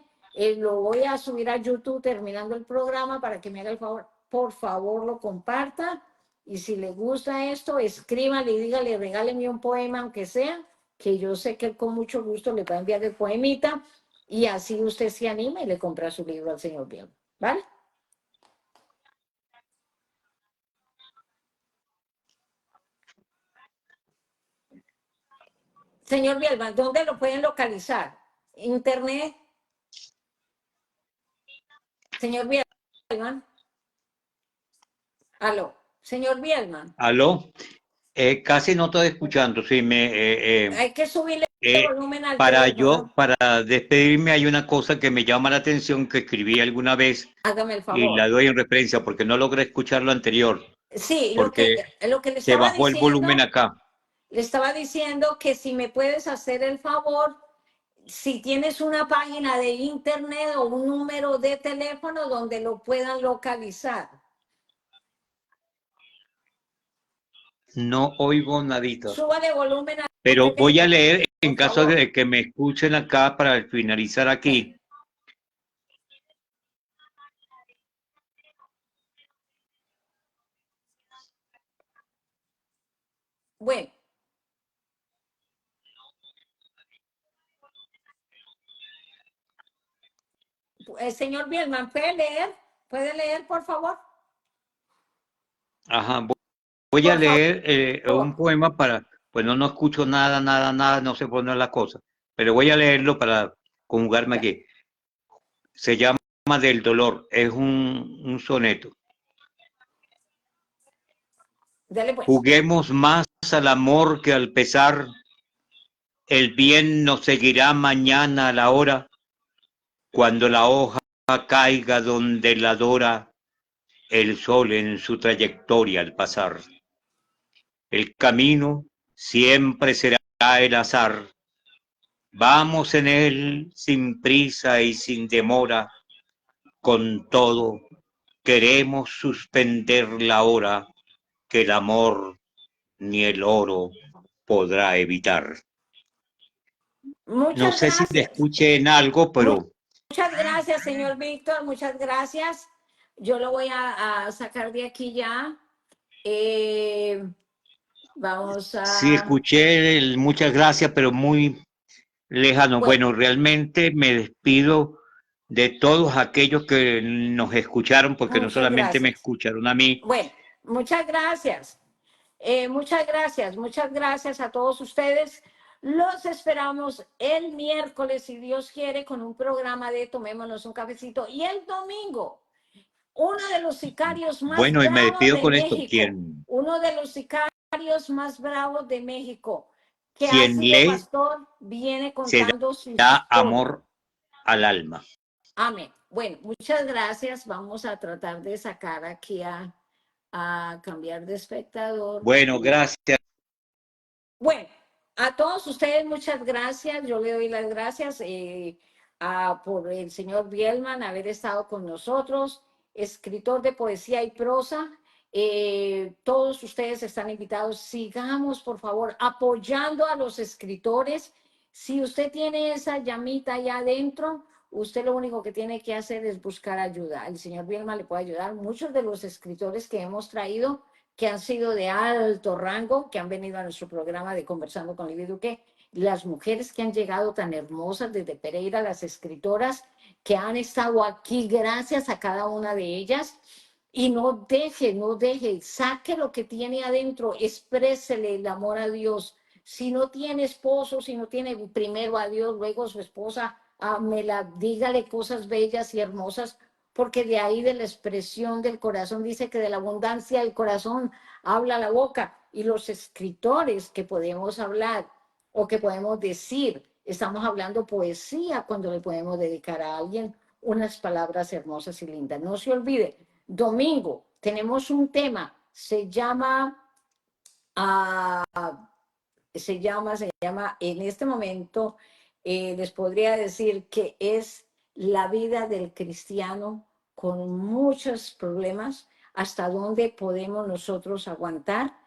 Lo voy a subir a YouTube terminando el programa para que me haga el favor, por favor lo comparta. Y si le gusta esto, escríbale y dígale, regáleme un poema, aunque sea, que yo sé que él con mucho gusto le va a enviar el poemita y así usted se anima y le compra su libro al señor Biel. ¿Vale? Señor Bielman, ¿dónde lo pueden localizar? Internet. Señor Bielman. Aló. Señor Bielman. ¿Aló? Casi no estoy escuchando. Sí, Hay que subirle el volumen al teléfono. para despedirme hay una cosa que me llama la atención que escribí alguna vez Hágame el y favor. la doy en referencia porque no logré escuchar lo anterior, Sí, porque lo que se bajó el volumen acá. le estaba diciendo que si me puedes hacer el favor, si tienes una página de internet o un número de teléfono donde lo puedan localizar. No oigo nadita. Súbale volumen al Pero voy a teléfono, leer en por caso favor. de que me escuchen acá para finalizar aquí. Bueno. Señor Bielman, ¿puede leer? ¿Puede leer, por favor? Ajá, voy a Por leer un favor. poema para, pues no escucho nada, no sé poner la cosa, pero voy a leerlo para conjugarme aquí. Se llama Del dolor, es un soneto. Dale pues. Juguemos más al amor que al pesar, el bien nos seguirá mañana a la hora, cuando la hoja caiga donde la adora el sol en su trayectoria al pasar. El camino siempre será el azar. Vamos en él sin prisa y sin demora. Con todo, queremos suspender la hora que el amor ni el oro podrá evitar. No Muchas sé si te gracias. escuché en algo, pero Muchas gracias, señor Víctor. Muchas gracias. Yo lo voy a sacar de aquí ya. Vamos sí a... escuché muchas gracias, pero muy lejano. Bueno, Bueno, realmente me despido de todos aquellos que nos escucharon, porque no muchas solamente me gracias. escucharon a mí. Bueno, muchas gracias. Muchas gracias a todos ustedes. Los esperamos el miércoles, si Dios quiere, con un programa de Tomémonos un Cafecito. Y el domingo, uno de los sicarios más Bueno, y me bravos despido de con esto. México, uno de los sicarios más bravos de México, que ha Quien sido lee pastor, viene se contando su da historia. amor al alma. Amén. Bueno, muchas gracias. Vamos a tratar de sacar aquí a cambiar de espectador. Bueno, gracias. Bueno, a todos ustedes muchas gracias. Yo le doy las gracias por el señor Bielman haber estado con nosotros, escritor de poesía y prosa. Todos ustedes están invitados. Sigamos, por favor, apoyando a los escritores. Si usted tiene esa llamita allá adentro, usted lo único que tiene que hacer es buscar ayuda. El señor Bielman le puede ayudar. Muchos de los escritores que hemos traído, que han sido de alto rango, que han venido a nuestro programa de Conversando con Libby Duque, las mujeres que han llegado tan hermosas desde Pereira, las escritoras que han estado aquí, gracias a cada una de ellas. Y no deje, saque lo que tiene adentro, exprésele el amor a Dios. Si no tiene esposo, si no tiene primero a Dios, luego a su esposa, dígale cosas bellas y hermosas, porque de ahí, de la expresión del corazón, dice que de la abundancia del corazón habla la boca. Y los escritores que podemos hablar o que podemos decir, estamos hablando poesía cuando le podemos dedicar a alguien unas palabras hermosas y lindas. No se olvide, domingo tenemos un tema, se llama, en este momento, les podría decir que es la vida del cristiano con muchos problemas, hasta dónde podemos nosotros aguantar,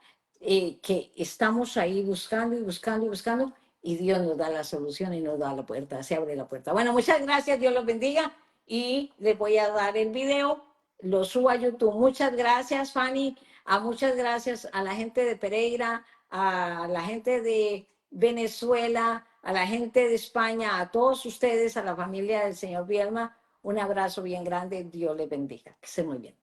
que estamos ahí buscando y buscando y buscando, y Dios nos da la solución y nos da la puerta, se abre la puerta. Bueno, muchas gracias, Dios los bendiga, y les voy a dar el video, lo subo a YouTube. Muchas gracias, Fanny, muchas gracias a la gente de Pereira, a la gente de Venezuela, a la gente de España, a todos ustedes, a la familia del señor Bielma, un abrazo bien grande, Dios les bendiga, que estén muy bien.